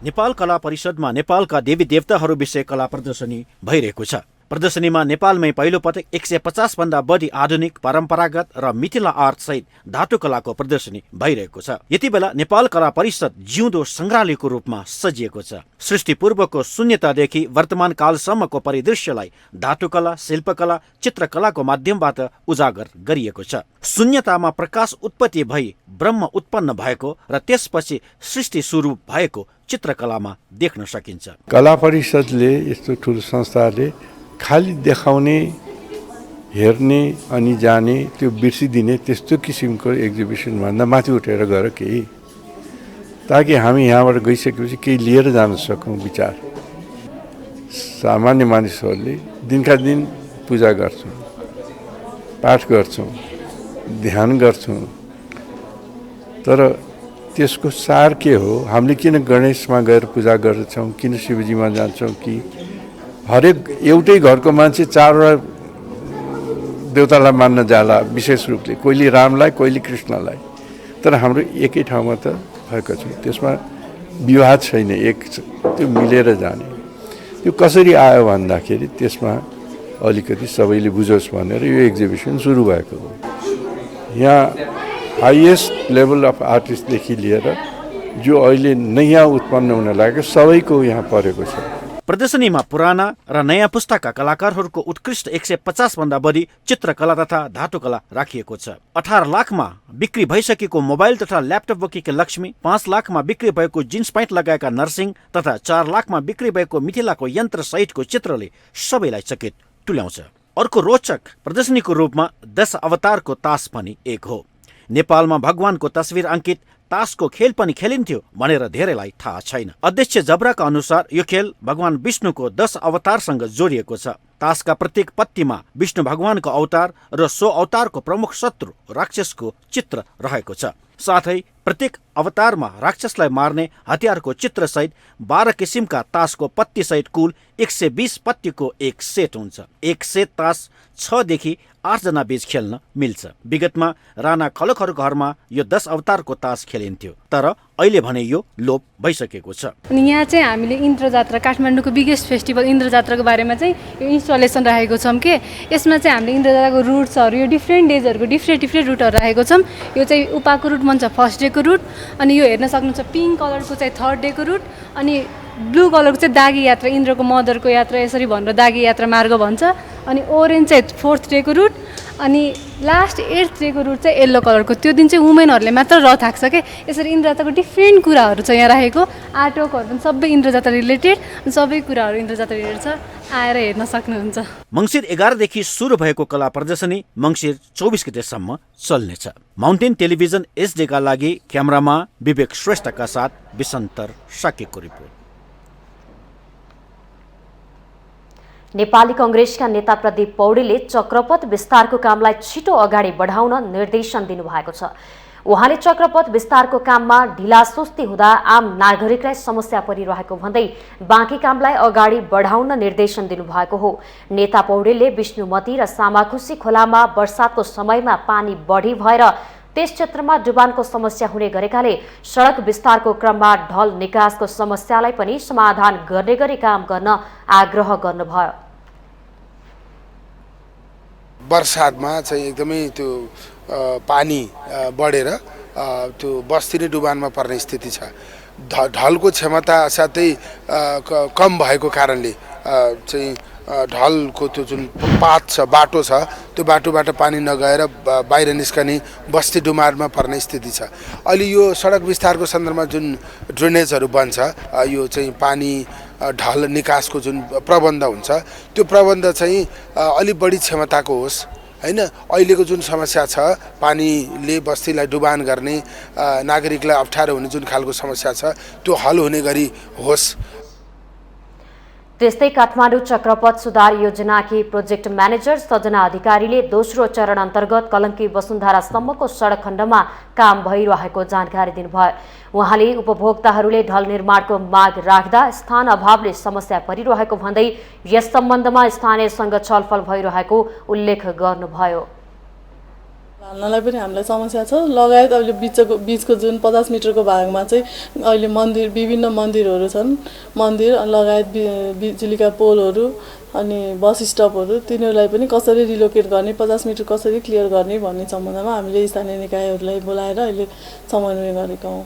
Speaker 17: नेपाल कला परिषदमा नेपालका देवी देवताहरू विषय कला प्रदर्शनी भइरहेको छ। प्रदर्शनीमा नेपालमै पहिलो पटक 150 भन्दा बढी आधुनिक, परम्परागत र मिथिला आर्ट सहित धातु कलाको प्रदर्शनी भइरहेको छ। यति बेला नेपाल कला परिषद जिउँदो संग्रहालयको रूपमा सजिएको छ। सृष्टि पूर्वको शून्यतादेखि वर्तमान कालसम्मको परिदृश्यलाई धातुकला, शिल्पकला, चित्रकलाको माध्यमबाट उजागर गरिएको छ। शून्यतामा प्रकाश उत्पत्ति भई ब्रह्म उत्पन्न भएको र त्यसपछि सृष्टि सुरु भएको चित्रकलामा देख्न सकिन्छ।
Speaker 18: कला परिषदले यस्तो ठुलो संस्थाले खाली देखाउने, हेर्ने अनि जाने, त्यो बिर्सिदिने त्यस्तो किसिमको एक्जिबिसन भन्दा माथि उठेर गएर केही, ताकि हामी यहाँबाट गइसकेपछि केही लिएर जान सकौँ विचार। सामान्य मानिसहरूले दिनका दिन पूजा गर्छौँ, पाठ गर्छौँ, ध्यान गर्छौँ, तर त्यसको सार के हो? हामीले किन गणेशमा गएर पूजा गर्छौँ, किन शिवजीमा जान्छौँ? कि हरेक एउटै घरको मान्छे चारवटा देवतालाई मान्न जाला विशेष रूपले, कोहीले रामलाई, कोहीले कृष्णलाई, तर हाम्रो एकै ठाउँमा त भएको छ। त्यसमा विवाद छैन, एक त्यो मिलेर जाने। त्यो कसरी आयो भन्दाखेरि त्यसमा अलिकति सबैले बुझोस् भनेर यो एक्जिबिसन सुरु भएको हो। यहाँ हाइएस्ट लेभल अफ आर्टिस्टदेखि लिएर जो अहिले नयाँ उत्पन्न हुन लागेको सबैको यहाँ परेको छ।
Speaker 17: प्रदर्शनीमा पुराना र नयाँ पुस्ताका कलाकारहरूको उत्कृष्ट 150 भन्दा बढी चित्रकला तथा धातुकला राखिएको छ। 18 लाखमा बिक्री भइसकेको मोबाइल तथा ल्यापटप बोकेकी लक्ष्मी, 5 लाखमा बिक्री भएको जिन्स प्यान्ट लगाएका नरसिंह तथा 4 लाखमा बिक्री भएको मिथिलाको यन्त्र सहितको चित्रले सबैलाई चकित तुल्याउँछ। अर्को रोचक प्रदर्शनीको रूपमा 10 अवतारको तास पनि एक हो। नेपालमा भगवानको तस्विर अंकित तासको खेल पनि खेलिन्थ्यो भनेर धेरैलाई थाहा छैन। अध्यक्ष जबराका अनुसार यो खेल भगवान विष्णुको 10 अवतारसँग जोडिएको छ। तासका प्रत्येक पत्तीमा विष्णु भगवानको अवतार र सो अवतारको प्रमुख शत्रु राक्षसको चित्र रहेको छ। साथै प्रत्येक अवतारमा राक्षसलाई मार्ने हतियारको चित्र सहित 12 किसिमका तासको पत्ती सहित कुल 120 पत्तीको एक सेट हुन्छ। एक सेट तास 6 देखि 8 जना बीच खेल्न मिल्छ। विगतमा राणा खलकहरूको घरमा यो 10 अवतारको तास खेलिन्थ्यो, तर अहिले भने यो लोप भइसकेको छ।
Speaker 19: यहाँ चाहिँ हामीले इन्द्र जात्रा, काठमाडौँको बिगेस्ट फेस्टिभल इन्द्र जात्राको बारेमा चाहिँ यो इन्स्टलेसन राखेको छौँ कि यसमा चाहिँ हामीले इन्द्र जात्राको रुट्सहरू, यो डिफ्रेन्ट डेजहरूको डिफ्रेन्ट रुटहरू राखेको छौँ। यो चाहिँ उपाको रुट भन्छ फर्स्ट डेको रुट, अनि यो हेर्न सक्नुहुन्छ पिङ्क कलरको चाहिँ थर्ड डेको रुट, अनि ब्लू कलरको चाहिँ दागी यात्रा, इन्द्रको मदरको यात्रा यसरी भनेर दागी यात्रा मार्ग भन्छ, अनि ओरेन्ज चाहिँ 4th डेको रुट, अनि लास्ट 8th डेको रुट चाहिँ येल्लो कलरको, त्यो दिन चाहिँ वुमेनहरूले मात्र रथ हाक्छ क्या। यसरी इन्द्र जात्राको डिफ्रेन्ट कुराहरू छ यहाँ राखेको, आर्टवर्कहरू पनि सबै इन्द्र जात्रा रिलेटेड, सबै कुराहरू इन्द्र जात्रा रिलेटेड छ, आएर हेर्न सक्नुहुन्छ।
Speaker 17: मङ्सिर 11 देखि सुरु भएको कला प्रदर्शनी मङ्सिर 24 गतेसम्म चल्नेछ। माउन्टेन टेलिभिजन एसडीका लागि क्यामेरामा विवेक श्रेष्ठका साथ विसन्तर साकेको रिपोर्ट।
Speaker 1: नेपाली कांग्रेसका नेता प्रदीप पौडेलले चक्रपथ विस्तारको कामलाई छिटो अगाडि बढाउन निर्देशन दिनुभएको छ। उहाँले चक्रपथ विस्तारको काममा ढिलासुस्ती हुँदा आम नागरिकलाई समस्या परिरहेको भन्दै बाँकी कामलाई अगाडि बढाउन निर्देशन दिनुभएको हो। नेता पौडेलले विष्णुमती र सामाखुसी खोलामा वर्षातको समयमा पानी बढी भएर त्यस क्षेत्रमा डुबानको समस्या हुने गरेकाले सडक विस्तारको क्रममा ढल निकासको समस्यालाई पनि समाधान गर्ने गरी काम गर्न आग्रह गर्नुभयो।
Speaker 20: वर्षातमा चाहिँ एकदमै त्यो पानी बढेर त्यो बस्ती नै डुबानमा पर्ने स्थिति छ। ढलको क्षमता साथै कम भएको कारणले चाहिँ ढलको त्यो जुन पाथ छ बाटो छ त्यो बाटोबाट पानी नगएर बाहिर निस्कने बस्ती डुमारमा पर्ने स्थिति छ। अहिले यो सडक विस्तारको सन्दर्भमा जुन ड्रेनेजहरू बन्छ यो चाहिँ पानी ढल निकासको जुन प्रबन्ध हुन्छ त्यो प्रबन्ध चाहिँ अलि बढी क्षमताको होस् हैन। अहिलेको जुन समस्या छ पानीले बस्तीलाई डुबान गर्ने नागरिकलाई अप्ठ्यारो हुने जुन खालको समस्या छ त्यो हल हुने गरी होस्।
Speaker 1: त्यस्तै काठमाडौँ चक्रपथ सुधार योजनाकी प्रोजेक्ट म्यानेजर सजना अधिकारीले दोस्रो चरण अन्तर्गत कलङ्की वसुन्धरासम्मको सडक खण्डमा काम भइरहेको जानकारी दिनुभयो। उहाँले उपभोक्ताहरूले ढल निर्माणको माग राख्दा स्थान अभावले समस्या परिरहेको भन्दै यस सम्बन्धमा स्थानीयसँग छलफल भइरहेको उल्लेख गर्नुभयो।
Speaker 21: हाल्नलाई पनि हामीलाई समस्या छ। लगायत अहिले बीचको जुन 50 मिटरको भागमा चाहिँ अहिले मन्दिर विभिन्न मन्दिरहरू छन्। मन्दिर लगायत बिजुलीका पोलहरू अनि बस स्टपहरू तिनीहरूलाई पनि कसरी रिलोकेट गर्ने 50 मिटर कसरी क्लियर गर्ने भन्ने सम्बन्धमा हामीले स्थानीय निकायहरूलाई बोलाएर अहिले समन्वय गरेका हौँ।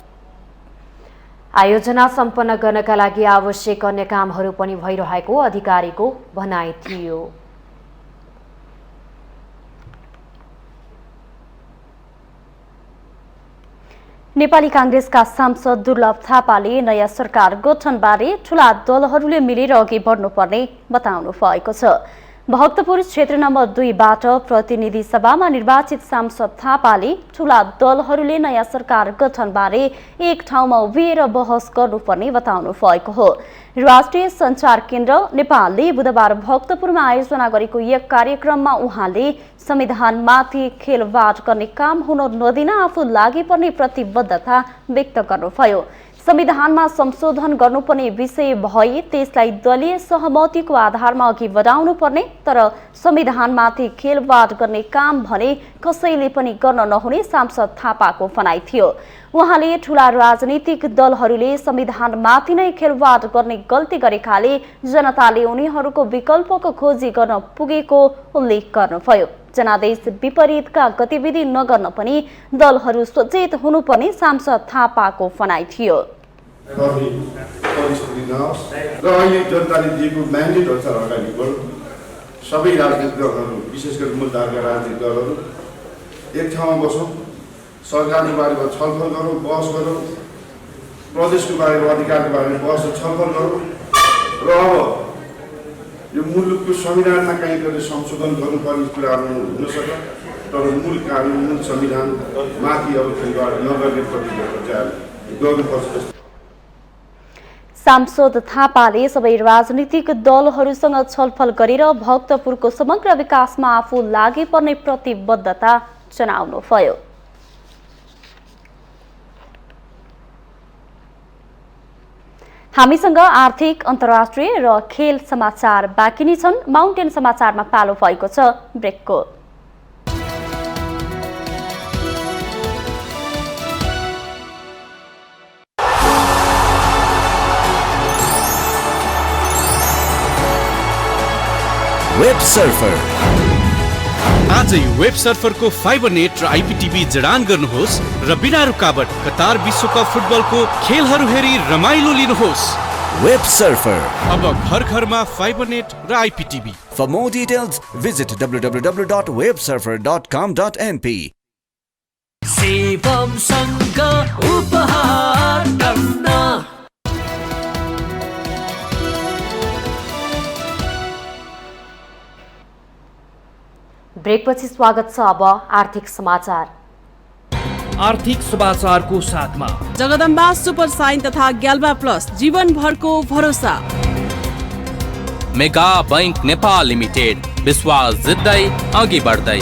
Speaker 1: आयोजना सम्पन्न गर्नका लागि आवश्यक अन्य कामहरू पनि भइरहेको अधिकारीको भनाइ थियो।
Speaker 2: नेपाली कांग्रेसका सांसद दुर्लभ थापाले नयाँ सरकार गठनबारे ठूला दलहरूले मिलेर अघि बढ्नुपर्ने बताउनु भएको छ। भक्तपुर क्षेत्र नम्बर 2बाट प्रतिनिधि सभामा निर्वाचित सांसद थापाले ठूला दलहरूले नयाँ सरकार गठनबारे एक ठाउँमा उभिएर बहस गर्नुपर्ने बताउनु भएको हो। राष्ट्रिय सञ्चार केन्द्र नेपालले बुधबार भक्तपुरमा आयोजना गरेको एक कार्यक्रममा उहाँले संविधानमाथि खेलवाड गर्ने काम हुन नदिन आफू लागि पर्ने प्रतिबद्धता व्यक्त गर्नुभयो। संविधानमा संशोधन गर्नुपर्ने विषय भए त्यसलाई दलीय सहमतिको आधारमा अघि बढाउनु पर्ने, तर संविधानमाथि खेलवाड गर्ने काम भने कसैले पनि गर्न नहुने सांसद थापाको भनाइ थियो। उहाँले ठूला राजनीतिक दलहरूले संविधानमाथि नै खेलवाड गर्ने गल्ती गरेकाले जनताले उनीहरूको विकल्पको खोजी गर्न पुगेको उल्लेख गर्नुभयो। जनादेश विपरीतका गतिविधि नगर्न पनि दलहरू सचेत हुनुपर्ने सांसद थापाको भनाइ थियो।
Speaker 22: र अहिले जनताले दिएको म्यान्डेट अनुसार अगाडि बढौँ। सबै राजनीतिक दलहरू विशेष गरी मुलधारका राजनीतिक दलहरू एक ठाउँमा बसौँ, सरकारको बारेमा छलफल गरौँ, बहस गरौँ, प्रदेशको बारेमा अधिकारको बारेमा बहस छलफल गरौँ र अब यो मुलुकको संविधानमा कहीँ कहिले संशोधन गर्नुपर्ने कुराहरू हुन सक्छ, तर मूल कानुन मूल संविधान माथि अब खेलवाड नगर्ने प्रतिबद्धता गर्नुपर्छ।
Speaker 2: सांसद थापाले सबै राजनीतिक दलहरूसँग छलफल गरेर भक्तपुरको समग्र विकासमा आफू लागि पर्ने प्रतिबद्धता जनाउनुभयो। हामीसँग आर्थिक अन्तर्राष्ट्रिय र खेल समाचार बाँकी नै छन्। माउन्टेन समाचारमा पालो भएको छ ब्रेकको।
Speaker 23: वेब सर्फर
Speaker 24: आजै वेब सर्फरको फाइबर नेट र आइपीटीभी जडान गर्नुहोस् र बिना रुकावट कतार विश्वकप फुटबलको खेलहरू हेरी रमाइलो लिनुहोस्।
Speaker 23: वेब सर्फर
Speaker 24: अब घर घरमा फाइबर नेट र आइपीटीभी।
Speaker 23: For more details visit www.websurfer.com.np।
Speaker 25: शिवमसँग उपहार गर्न
Speaker 1: ब्रेकपछि स्वागत छ। अब आर्थिक समाचार।
Speaker 26: आर्थिक समाचारको साथमा
Speaker 27: जगदम्बा सुपर साइन तथा ग्याल्बा प्लस जीवनभरको भरोसा।
Speaker 28: मेगा बैंक नेपाल लिमिटेड विश्वास जित्दै अघि बढ्दै।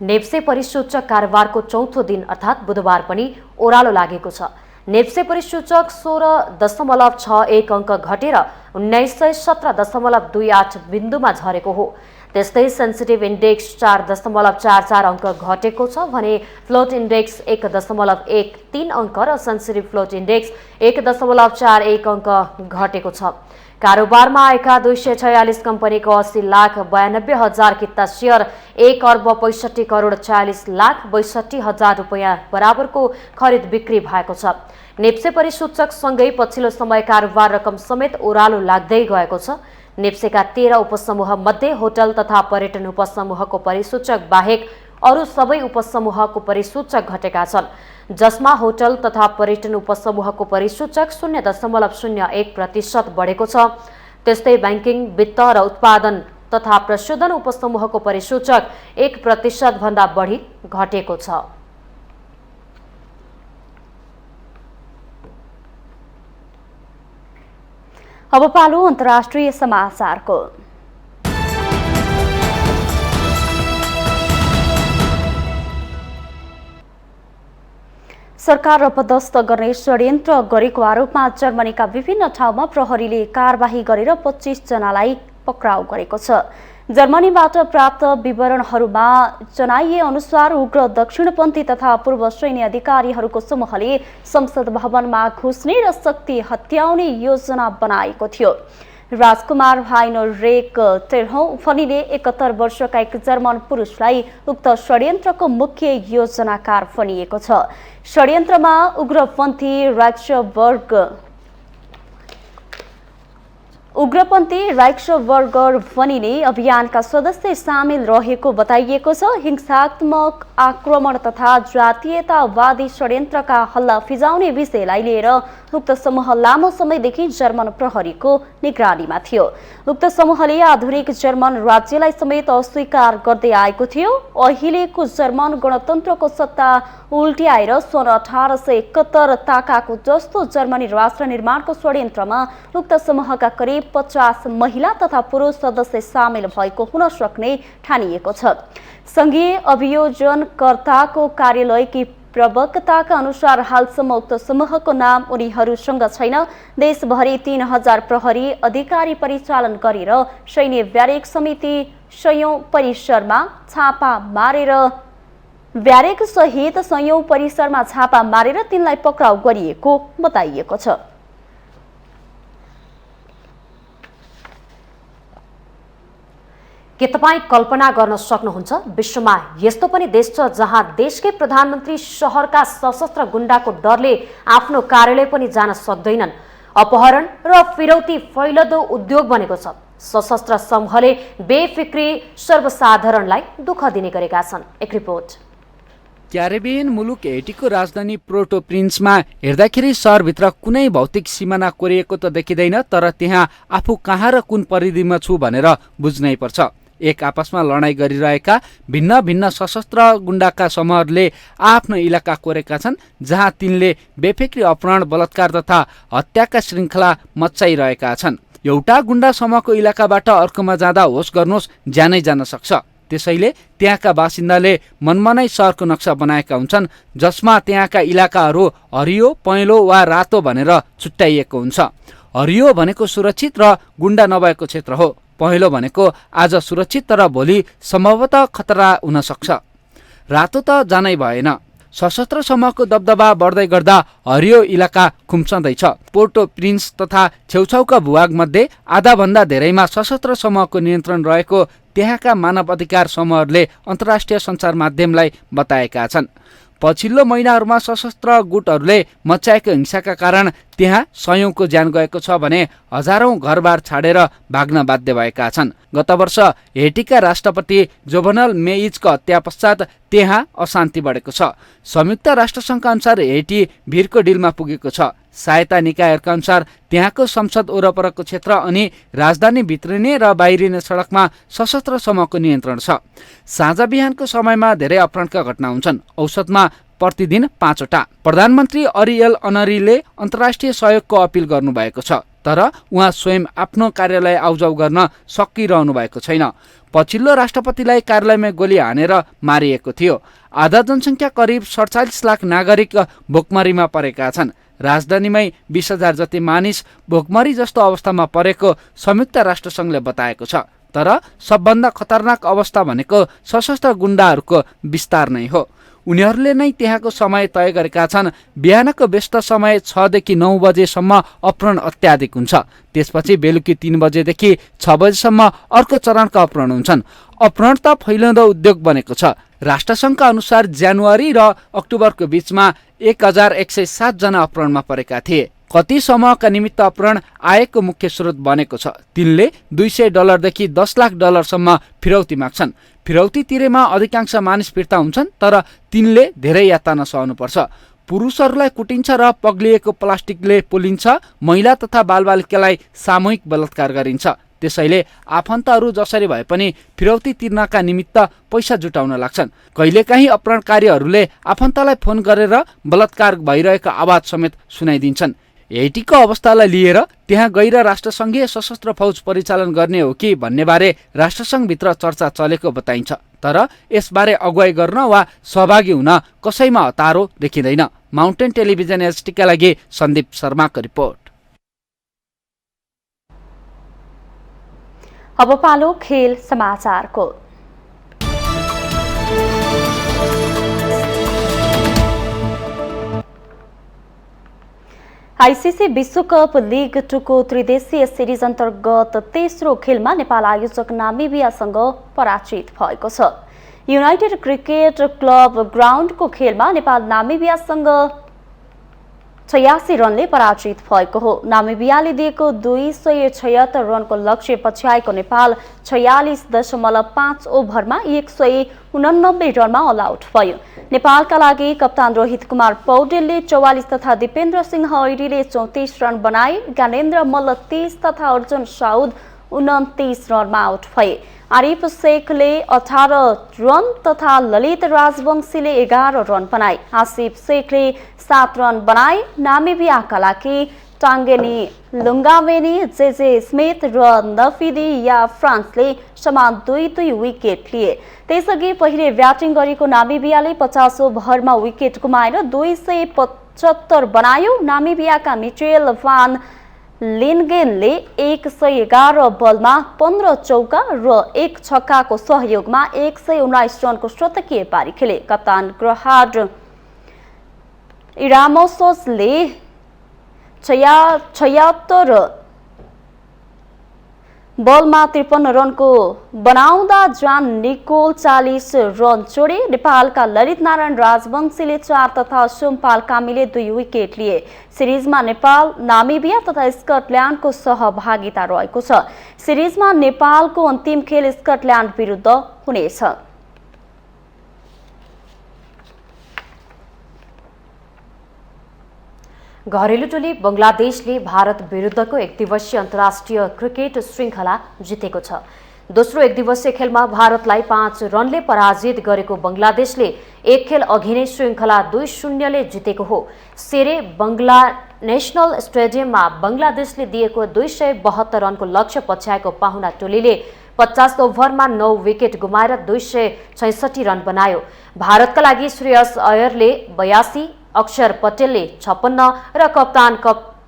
Speaker 1: नेप्से परिसूचक कारोबारको चौथो दिन अर्थात् बुधबार पनि ओह्रालो लागेको छ। नेप्से परिसूचक 16.61 अङ्क घटेर 1917.28 बिन्दुमा झरेको हो। त्यस्तै सेन्सिटिभ इन्डेक्स 4.44 अङ्क घटेको छ भने फ्लोट इन्डेक्स 1.13 अङ्क र सेन्सिटिभ फ्लोट इन्डेक्स 1.41 अङ्क घटेको छ। कारोबारमा आएका 246 कम्पनीको 80,92,000 किता सेयर 1,65,46,42,000 रुपैयाँ बराबरको खरिद बिक्री भएको छ। नेप्से परिसूचकसँगै पछिल्लो समय कारोबार रकम समेत ओह्रालो लाग्दै गएको छ। नेप्सेका 13 उपसमूह मध्ये होटल तथा पर्यटन उपसमूहको परिसूचक बाहेक अरू सबै उपसमूहको परिसूचक घटेका छन्, जसमा होटल तथा पर्यटन उपसमूहको परिसूचक 0.01% बढेको छ। त्यस्तै बैंकिङ, वित्त र उत्पादन तथा प्रशोधन उपसमूहको परिसूचक 1% भन्दा बढी घटेको छ।
Speaker 2: अब पालो अन्तर्राष्ट्रिय समाचारको। सरकार अपदस्थ गर्ने षड्यन्त्र गरेको आरोपमा जर्मनीका विभिन्न ठाउँमा प्रहरीले कारबाही गरेर 25 जनालाई पक्राउ गरेको छ। जर्मनीबाट प्राप्त विवरणहरूमा जनाइए अनुसार उग्र दक्षिणपन्थी तथा पूर्व सैन्य अधिकारीहरूको समूहले संसद भवनमा घुस्ने र शक्ति हत्याउने योजना बनाएको थियो। राजकुमार हाइनरिक टेल्होफनीले 71 वर्षका एक जर्मन पुरुषलाई उक्त षड्यन्त्रको मुख्य योजनाकार भनिएको छ। षड्यन्त्रमा उग्रपन्थी राइक्सबर्गर भनिने अभियानका सदस्य सामेल रहेको बताइएको छ। हिंसात्मक आक्रमण तथा जातीयतावादी षड्यन्त्रका हल्ला फिजाउने विषयलाई लिएर उक्त समूह लामो समयदेखि जर्मन प्रहरीको निगरानीमा थियो। उक्त समूहले आधुनिक जर्मन राज्यलाई समेत अस्वीकार गर्दै आएको थियो। अहिलेको जर्मन गणतन्त्रको सत्ता उल्ट्याएर सन् 1871 ताकाको जस्तो जर्मनी राष्ट्र निर्माणको षड्यन्त्रमा उक्त समूहका करिब 50 महिला तथा पुरुष सदस्य सामेल भएको हुन सक्ने ठानिएको छ। संघीय अभियोजनकर्ताको कार्यालयकी प्रवक्ताका अनुसार हालसम्म उक्त समूहको नाम उनीहरूसँग छैन। देशभरि 3000 प्रहरी अधिकारी परिचालन गरेर सैन्य ब्यारेक समिति सयौं परिसरमा छापा मारेर तिनलाई पक्राउ गरिएको बताइएको छ।
Speaker 1: के तपाईँ कल्पना गर्न सक्नुहुन्छ विश्वमा यस्तो पनि देश छ जहाँ देशकै प्रधानमन्त्री शहरका सशस्त्र गुण्डाको डरले आफ्नो कार्यालय पनि जान सक्दैनन्। अपहरण र फिरौती फैलदो उद्योग बनेको छ। सशस्त्र समूहले बेफिक्री सर्वसाधारणलाई दुःख दिने गरेका छन्। एक रिपोर्ट।
Speaker 3: क्यारेबियन मुलुक हेटीको राजधानी पोर्टो प्रिन्समा हेर्दाखेरि सहरभित्र कुनै भौतिक सिमाना कोरिएको त देखिँदैन, तर त्यहाँ आफू कहाँ र कुन परिधिमा छु भनेर बुझ्नै पर्छ। एक आपसमा लडाईँ गरिरहेका भिन्न भिन्न सशस्त्र गुण्डाका समूहहरूले आफ्नो इलाका कोरेका छन्, जहाँ तिनले बेफिक्री अपहरण, बलात्कार तथा हत्याका श्रृङ्खला मच्चाइरहेका छन्। एउटा गुण्डा समूहको इलाकाबाट अर्कोमा जाँदा होस गर्नुहोस् ज्यानै जान सक्छ। त्यसैले त्यहाँका बासिन्दाले मनमनै सहरको नक्सा बनाएका हुन्छन्, जसमा त्यहाँका इलाकाहरू हरियो, पहेँलो वा रातो भनेर छुट्याइएको हुन्छ। हरियो भनेको सुरक्षित र गुण्डा नभएको क्षेत्र हो। पहेँलो भनेको आज सुरक्षित तर भोलि सम्भवतः खतरा हुन सक्छ। रातो त जानै भएन। सशस्त्र समूहको दबदबा बढ्दै गर्दा हरियो इलाका खुम्सँदैछ। पोर्टो प्रिन्स तथा छेउछाउका भूभागमध्ये आधाभन्दा धेरैमा सशस्त्र समूहको नियन्त्रण रहेको त्यहाँका मानव अधिकार समूहहरूले अन्तर्राष्ट्रिय सञ्चार माध्यमलाई बताएका छन्। पछिल्लो महिनाहरूमा सशस्त्र गुटहरूले मच्चाएको हिंसाका कारण त्यहाँ सयौंको ज्यान गएको छ भने हजारौं घरबार छाडेर भाग्न बाध्य भएका छन्। गत वर्ष हेटीका राष्ट्रपति जोभनल मेइजको हत्या पश्चात त्यहाँ अशान्ति बढेको छ। संयुक्त राष्ट्रसङ्घका अनुसार हेटी भिरको डिलमा पुगेको छ। सहायता निकायहरूका अनुसार त्यहाँको संसद वरपरको क्षेत्र अनि राजधानी भित्रिने र बाहिरिने सडकमा सशस्त्र समूहको नियन्त्रण छ। साँझ बिहानको समयमा धेरै अपहरणका घटना हुन्छन्, औसतमा प्रतिदिन 5 वटा। प्रधानमन्त्री अरियल अनरीले अन्तर्राष्ट्रिय सहयोगको अपील गर्नुभएको छ, तर उहाँ स्वयं आफ्नो कार्यालय आउजाउ गर्न सकिरहनु भएको छैन। पछिल्लो राष्ट्रपतिलाई कार्यालयमा गोली हानेर मारिएको थियो। आधा जनसङ्ख्या करिब 47 लाख नागरिक भोकमरीमा परेका छन्। राजधानीमै 20,000 जति मानिस भोकमरी जस्तो अवस्थामा परेको संयुक्त राष्ट्रसङ्घले बताएको छ। तर सबभन्दा खतरनाक अवस्था भनेको सशस्त्र गुण्डाहरूको विस्तार नै हो। उनीहरूले नै त्यहाँको समय तय गरेका छन्। बिहानको व्यस्त समय 6 देखि 9 बजेसम्म अपहरण अत्याधिक हुन्छ। त्यसपछि बेलुकी 3 बजेदेखि 6 बजेसम्म अर्को चरणका अपहरण हुन्छन्। अपहरण त फैलिँदो उद्योग बनेको छ। राष्ट्रसङ्घका अनुसार जनवरी र अक्टोबरको बीचमा 1107 जना अपहरणमा परेका थिए। कति समूहका निमित्त अपहरण आयको मुख्य स्रोत बनेको छ। तिनले $200 देखि $10 लाख सम्म फिरौती माग्छन्। फिरौती तिरेमा अधिकांश मानिस फिर्ता हुन्छन्, तर तिनले धेरै यातना सहनुपर्छ। पुरुषहरूलाई कुटिन्छ र पग्लिएको प्लास्टिकले पोलिन्छ। महिला तथा बालबालिकालाई सामूहिक बलात्कार गरिन्छ। त्यसैले आफन्तहरू जसरी भए पनि फिरौती तिर्नका निमित्त पैसा जुटाउन लाग्छन्। कहिलेकाहीँ अपहरणकारीहरूले आफन्तलाई फोन गरेर बलात्कार भइरहेको आवाज समेत सुनाइदिन्छन्। हेइटीको अवस्थालाई लिएर त्यहाँ गैर राष्ट्रसङ्घीय सशस्त्र फौज परिचालन गर्ने हो कि भन्नेबारे राष्ट्रसङ्घभित्र चर्चा चलेको बताइन्छ। तर यसबारे अगुवाई गर्न वा सहभागी हुन कसैमा हतारो देखिँदैन। माउन्टेन टेलिभिजन एचटीका लागि सन्दीप शर्माको रिपोर्ट।
Speaker 2: अब पालो खेल समाचारको। आईसीसी विश्वकप लिग 2 को त्रिदेशीय सिरिज अन्तर्गत तेस्रो खेलमा नेपाल आयोजक नामिबियासँग पराजित भएको छ। युनाइटेड क्रिकेट क्लब ग्राउन्डको खेलमा नेपाल नामिबियासँग 86 रनले पराजित भएको हो। नामिबियाले दिएको 276 रनको लक्ष्य पछ्याएको नेपाल 46.5 ओभरमा 189 रनमा अल आउट भयो। नेपालका लागि कप्तान रोहित कुमार पौडेलले 44 तथा दिपेन्द्र सिंह ऐरीले 34 रन बनाए। ज्ञानेन्द्र मल्ल 30 तथा अर्जुन साउद 29 रनमा आउट भए। आरिफ शेखले 18 रन तथा ललित राजवंशीले 11 रन बनाए। आसिफ शेखले 7 रन बनाए। नामिबियाका लागि टाङ्गेनी लुङ्गावेनी, जेजे स्मिथ र नफिदी या फ्रान्सले समान 2-2 विकेट लिए। त्यसअघि पहिले ब्याटिङ गरेको नामिबियाले 50 ओभरमा विकेट गुमाएर 275 बनायो। नामिबियाका मिचेल भान लिन्गेनले 111 बलमा 15 चौका र 1 छक्काको सहयोगमा 119 रनको शतकीय पारी खेले। कप्तान ग्रहाड इरामोसले 76 बलमा 53 रनको बनाउँदा जान निकोल 40 रन जोडे। नेपालका ललित नारायण राजवंशीले 4 तथा सोमपाल कामीले 2 विकेट लिए। सिरिजमा नेपाल, नामिबिया तथा स्कटल्यान्डको सहभागिता रहेको छ। सिरिजमा नेपालको अन्तिम खेल स्कटल्यान्ड विरुद्ध हुनेछ।
Speaker 1: घरेलु टोली बङ्गलादेशले भारत विरुद्धको एकदिवसीय अन्तर्राष्ट्रिय क्रिकेट श्रृङ्खला जितेको छ। दोस्रो एकदिवसीय खेलमा भारतलाई 5 रनले पराजित गरेको बङ्गलादेशले एक खेल अघि नै श्रृङ्खला 2-0 ले जितेको हो। सेरे बङ्गला नेसनल स्टेडियममा बङ्गलादेशले दिएको 272 रनको लक्ष्य पछ्याएको पाहुना टोलीले 50 ओभरमा 9 विकेट गुमाएर 266 रन बनायो। भारतका लागि श्रेयस अयरले 82, अक्षर पटेलले 56 र कप्तान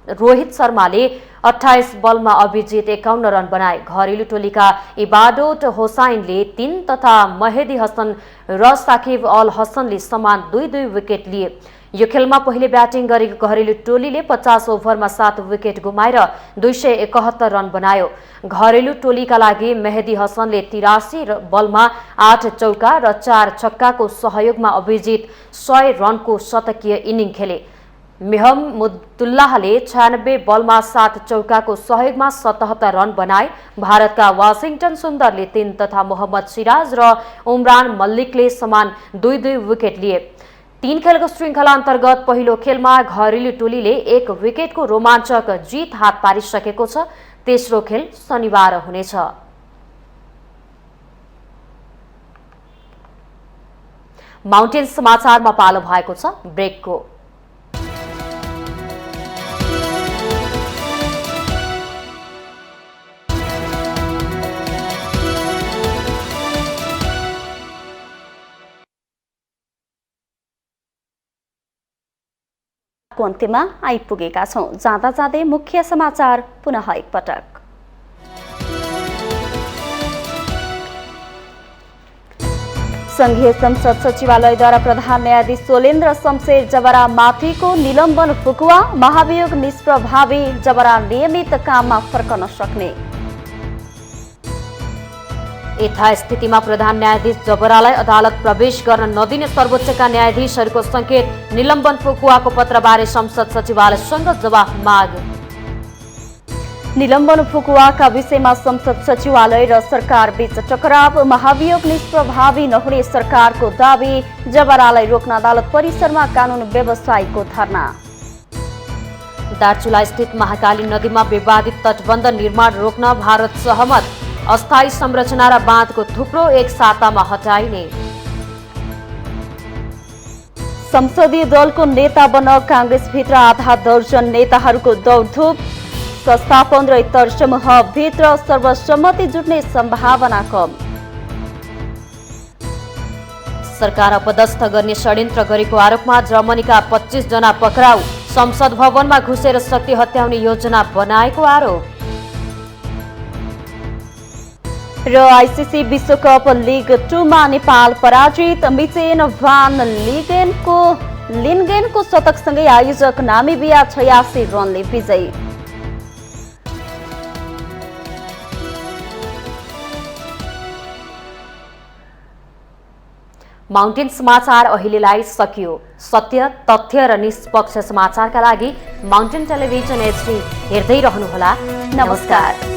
Speaker 1: रोहित शर्माले 28 बलमा अभिजित 51 रन बनाए। घरेलु टोलीका इबादत होसाइनले 3 तथा महेदी हसन र साकिब अल हसनले समान 2-2 विकेट लिए। यो खेलमा पहिले ब्याटिङ गरेको घरेलु टोलीले 50 ओभरमा 7 विकेट गुमाएर 271 रन बनायो। घरेलु टोलीका लागि मेहदी हसनले 83 बलमा 8 चौका र 4 छक्काको सहयोगमा अभिजित 100 रनको शतकीय इनिङ खेले। मेहमुदुल्लाहले 96 बलमा 7 चौकाको सहयोगमा 77 रन बनाए। भारतका वाशिंगटन सुन्दरले 3 तथा मोहम्मद सिराज र उमरान मल्लिकले समान 2-2 विकेट लिए। 3 खेलको श्रृङ्खला अन्तर्गत पहिलो खेलमा घरेलु टोलीले 1 विकेटको रोमाञ्चक जित हात पारिसकेको छ। तेस्रो खेल शनिबार हुनेछ। माउन्टेन समाचारमा पालो भएको छ ब्रेकको।
Speaker 2: अन्त्यमा आइपुगेका छौं। जाँदा जाँदै मुख्य समाचार पुनः एकपटक। संघीय संसद सचिवालयद्वारा प्रधान न्यायाधीश सोलेन्द्र शमशेर जबरा माथिको निलम्बन फुकुवा, महाभियोग निष्प्रभावी, जबरा नियमित काममा फर्कन सक्ने।
Speaker 1: यथास्थितिमा प्रधान न्यायाधीश जबरालाई अदालत प्रवेश गर्न नदिने सर्वोच्चका न्यायाधीशहरूको संकेत, निलम्बन फुकुवाको पत्रबारे संसद सचिवालयसँग जवाफ माग।
Speaker 2: निलम्बन फुकुवाका विषयमा संसद सचिवालय र सरकार बीच टकराव, महाभियोग निष्प्रभावी नहुने सरकारको दावी, जबरालाई रोक्न अदालत परिसरमा कानून व्यवसायीको धरना।
Speaker 1: दार्चुला स्थित महाकाली नदीमा विवादित तटबन्ध निर्माण रोक्न भारत सहमत, अस्थायी संरचना र बाँधको थुप्रो एक सातामा हटाइने।
Speaker 2: संसदीय दलको नेता बन्न कांग्रेसभित्र आधा दर्जन नेताहरूको दौडधुप, संस्थापन र इतर समूहभित्र सर्वसम्मति जुट्ने सम्भावना कम।
Speaker 1: सरकार अपदस्थ गर्ने षड्यन्त्र गरेको आरोपमा जर्मनीका 25 जना पक्राउ, संसद भवनमा घुसेर शक्ति हत्याउने योजना बनाएको आरोप।
Speaker 2: र आइसिसी विश्वकप लिग 2 मा नेपाल पराजित, मिचेन भान लिन्गेनको शतकसँगै आयोजक नामिबिया 86 रनले विजयी।
Speaker 1: माउन्टेन समाचार अहिलेलाई सकियो। सत्य, तथ्य र निष्पक्ष समाचारका लागि माउन्टेन टेलिभिजन HD हेर्दै रहनुहोला। नमस्कार।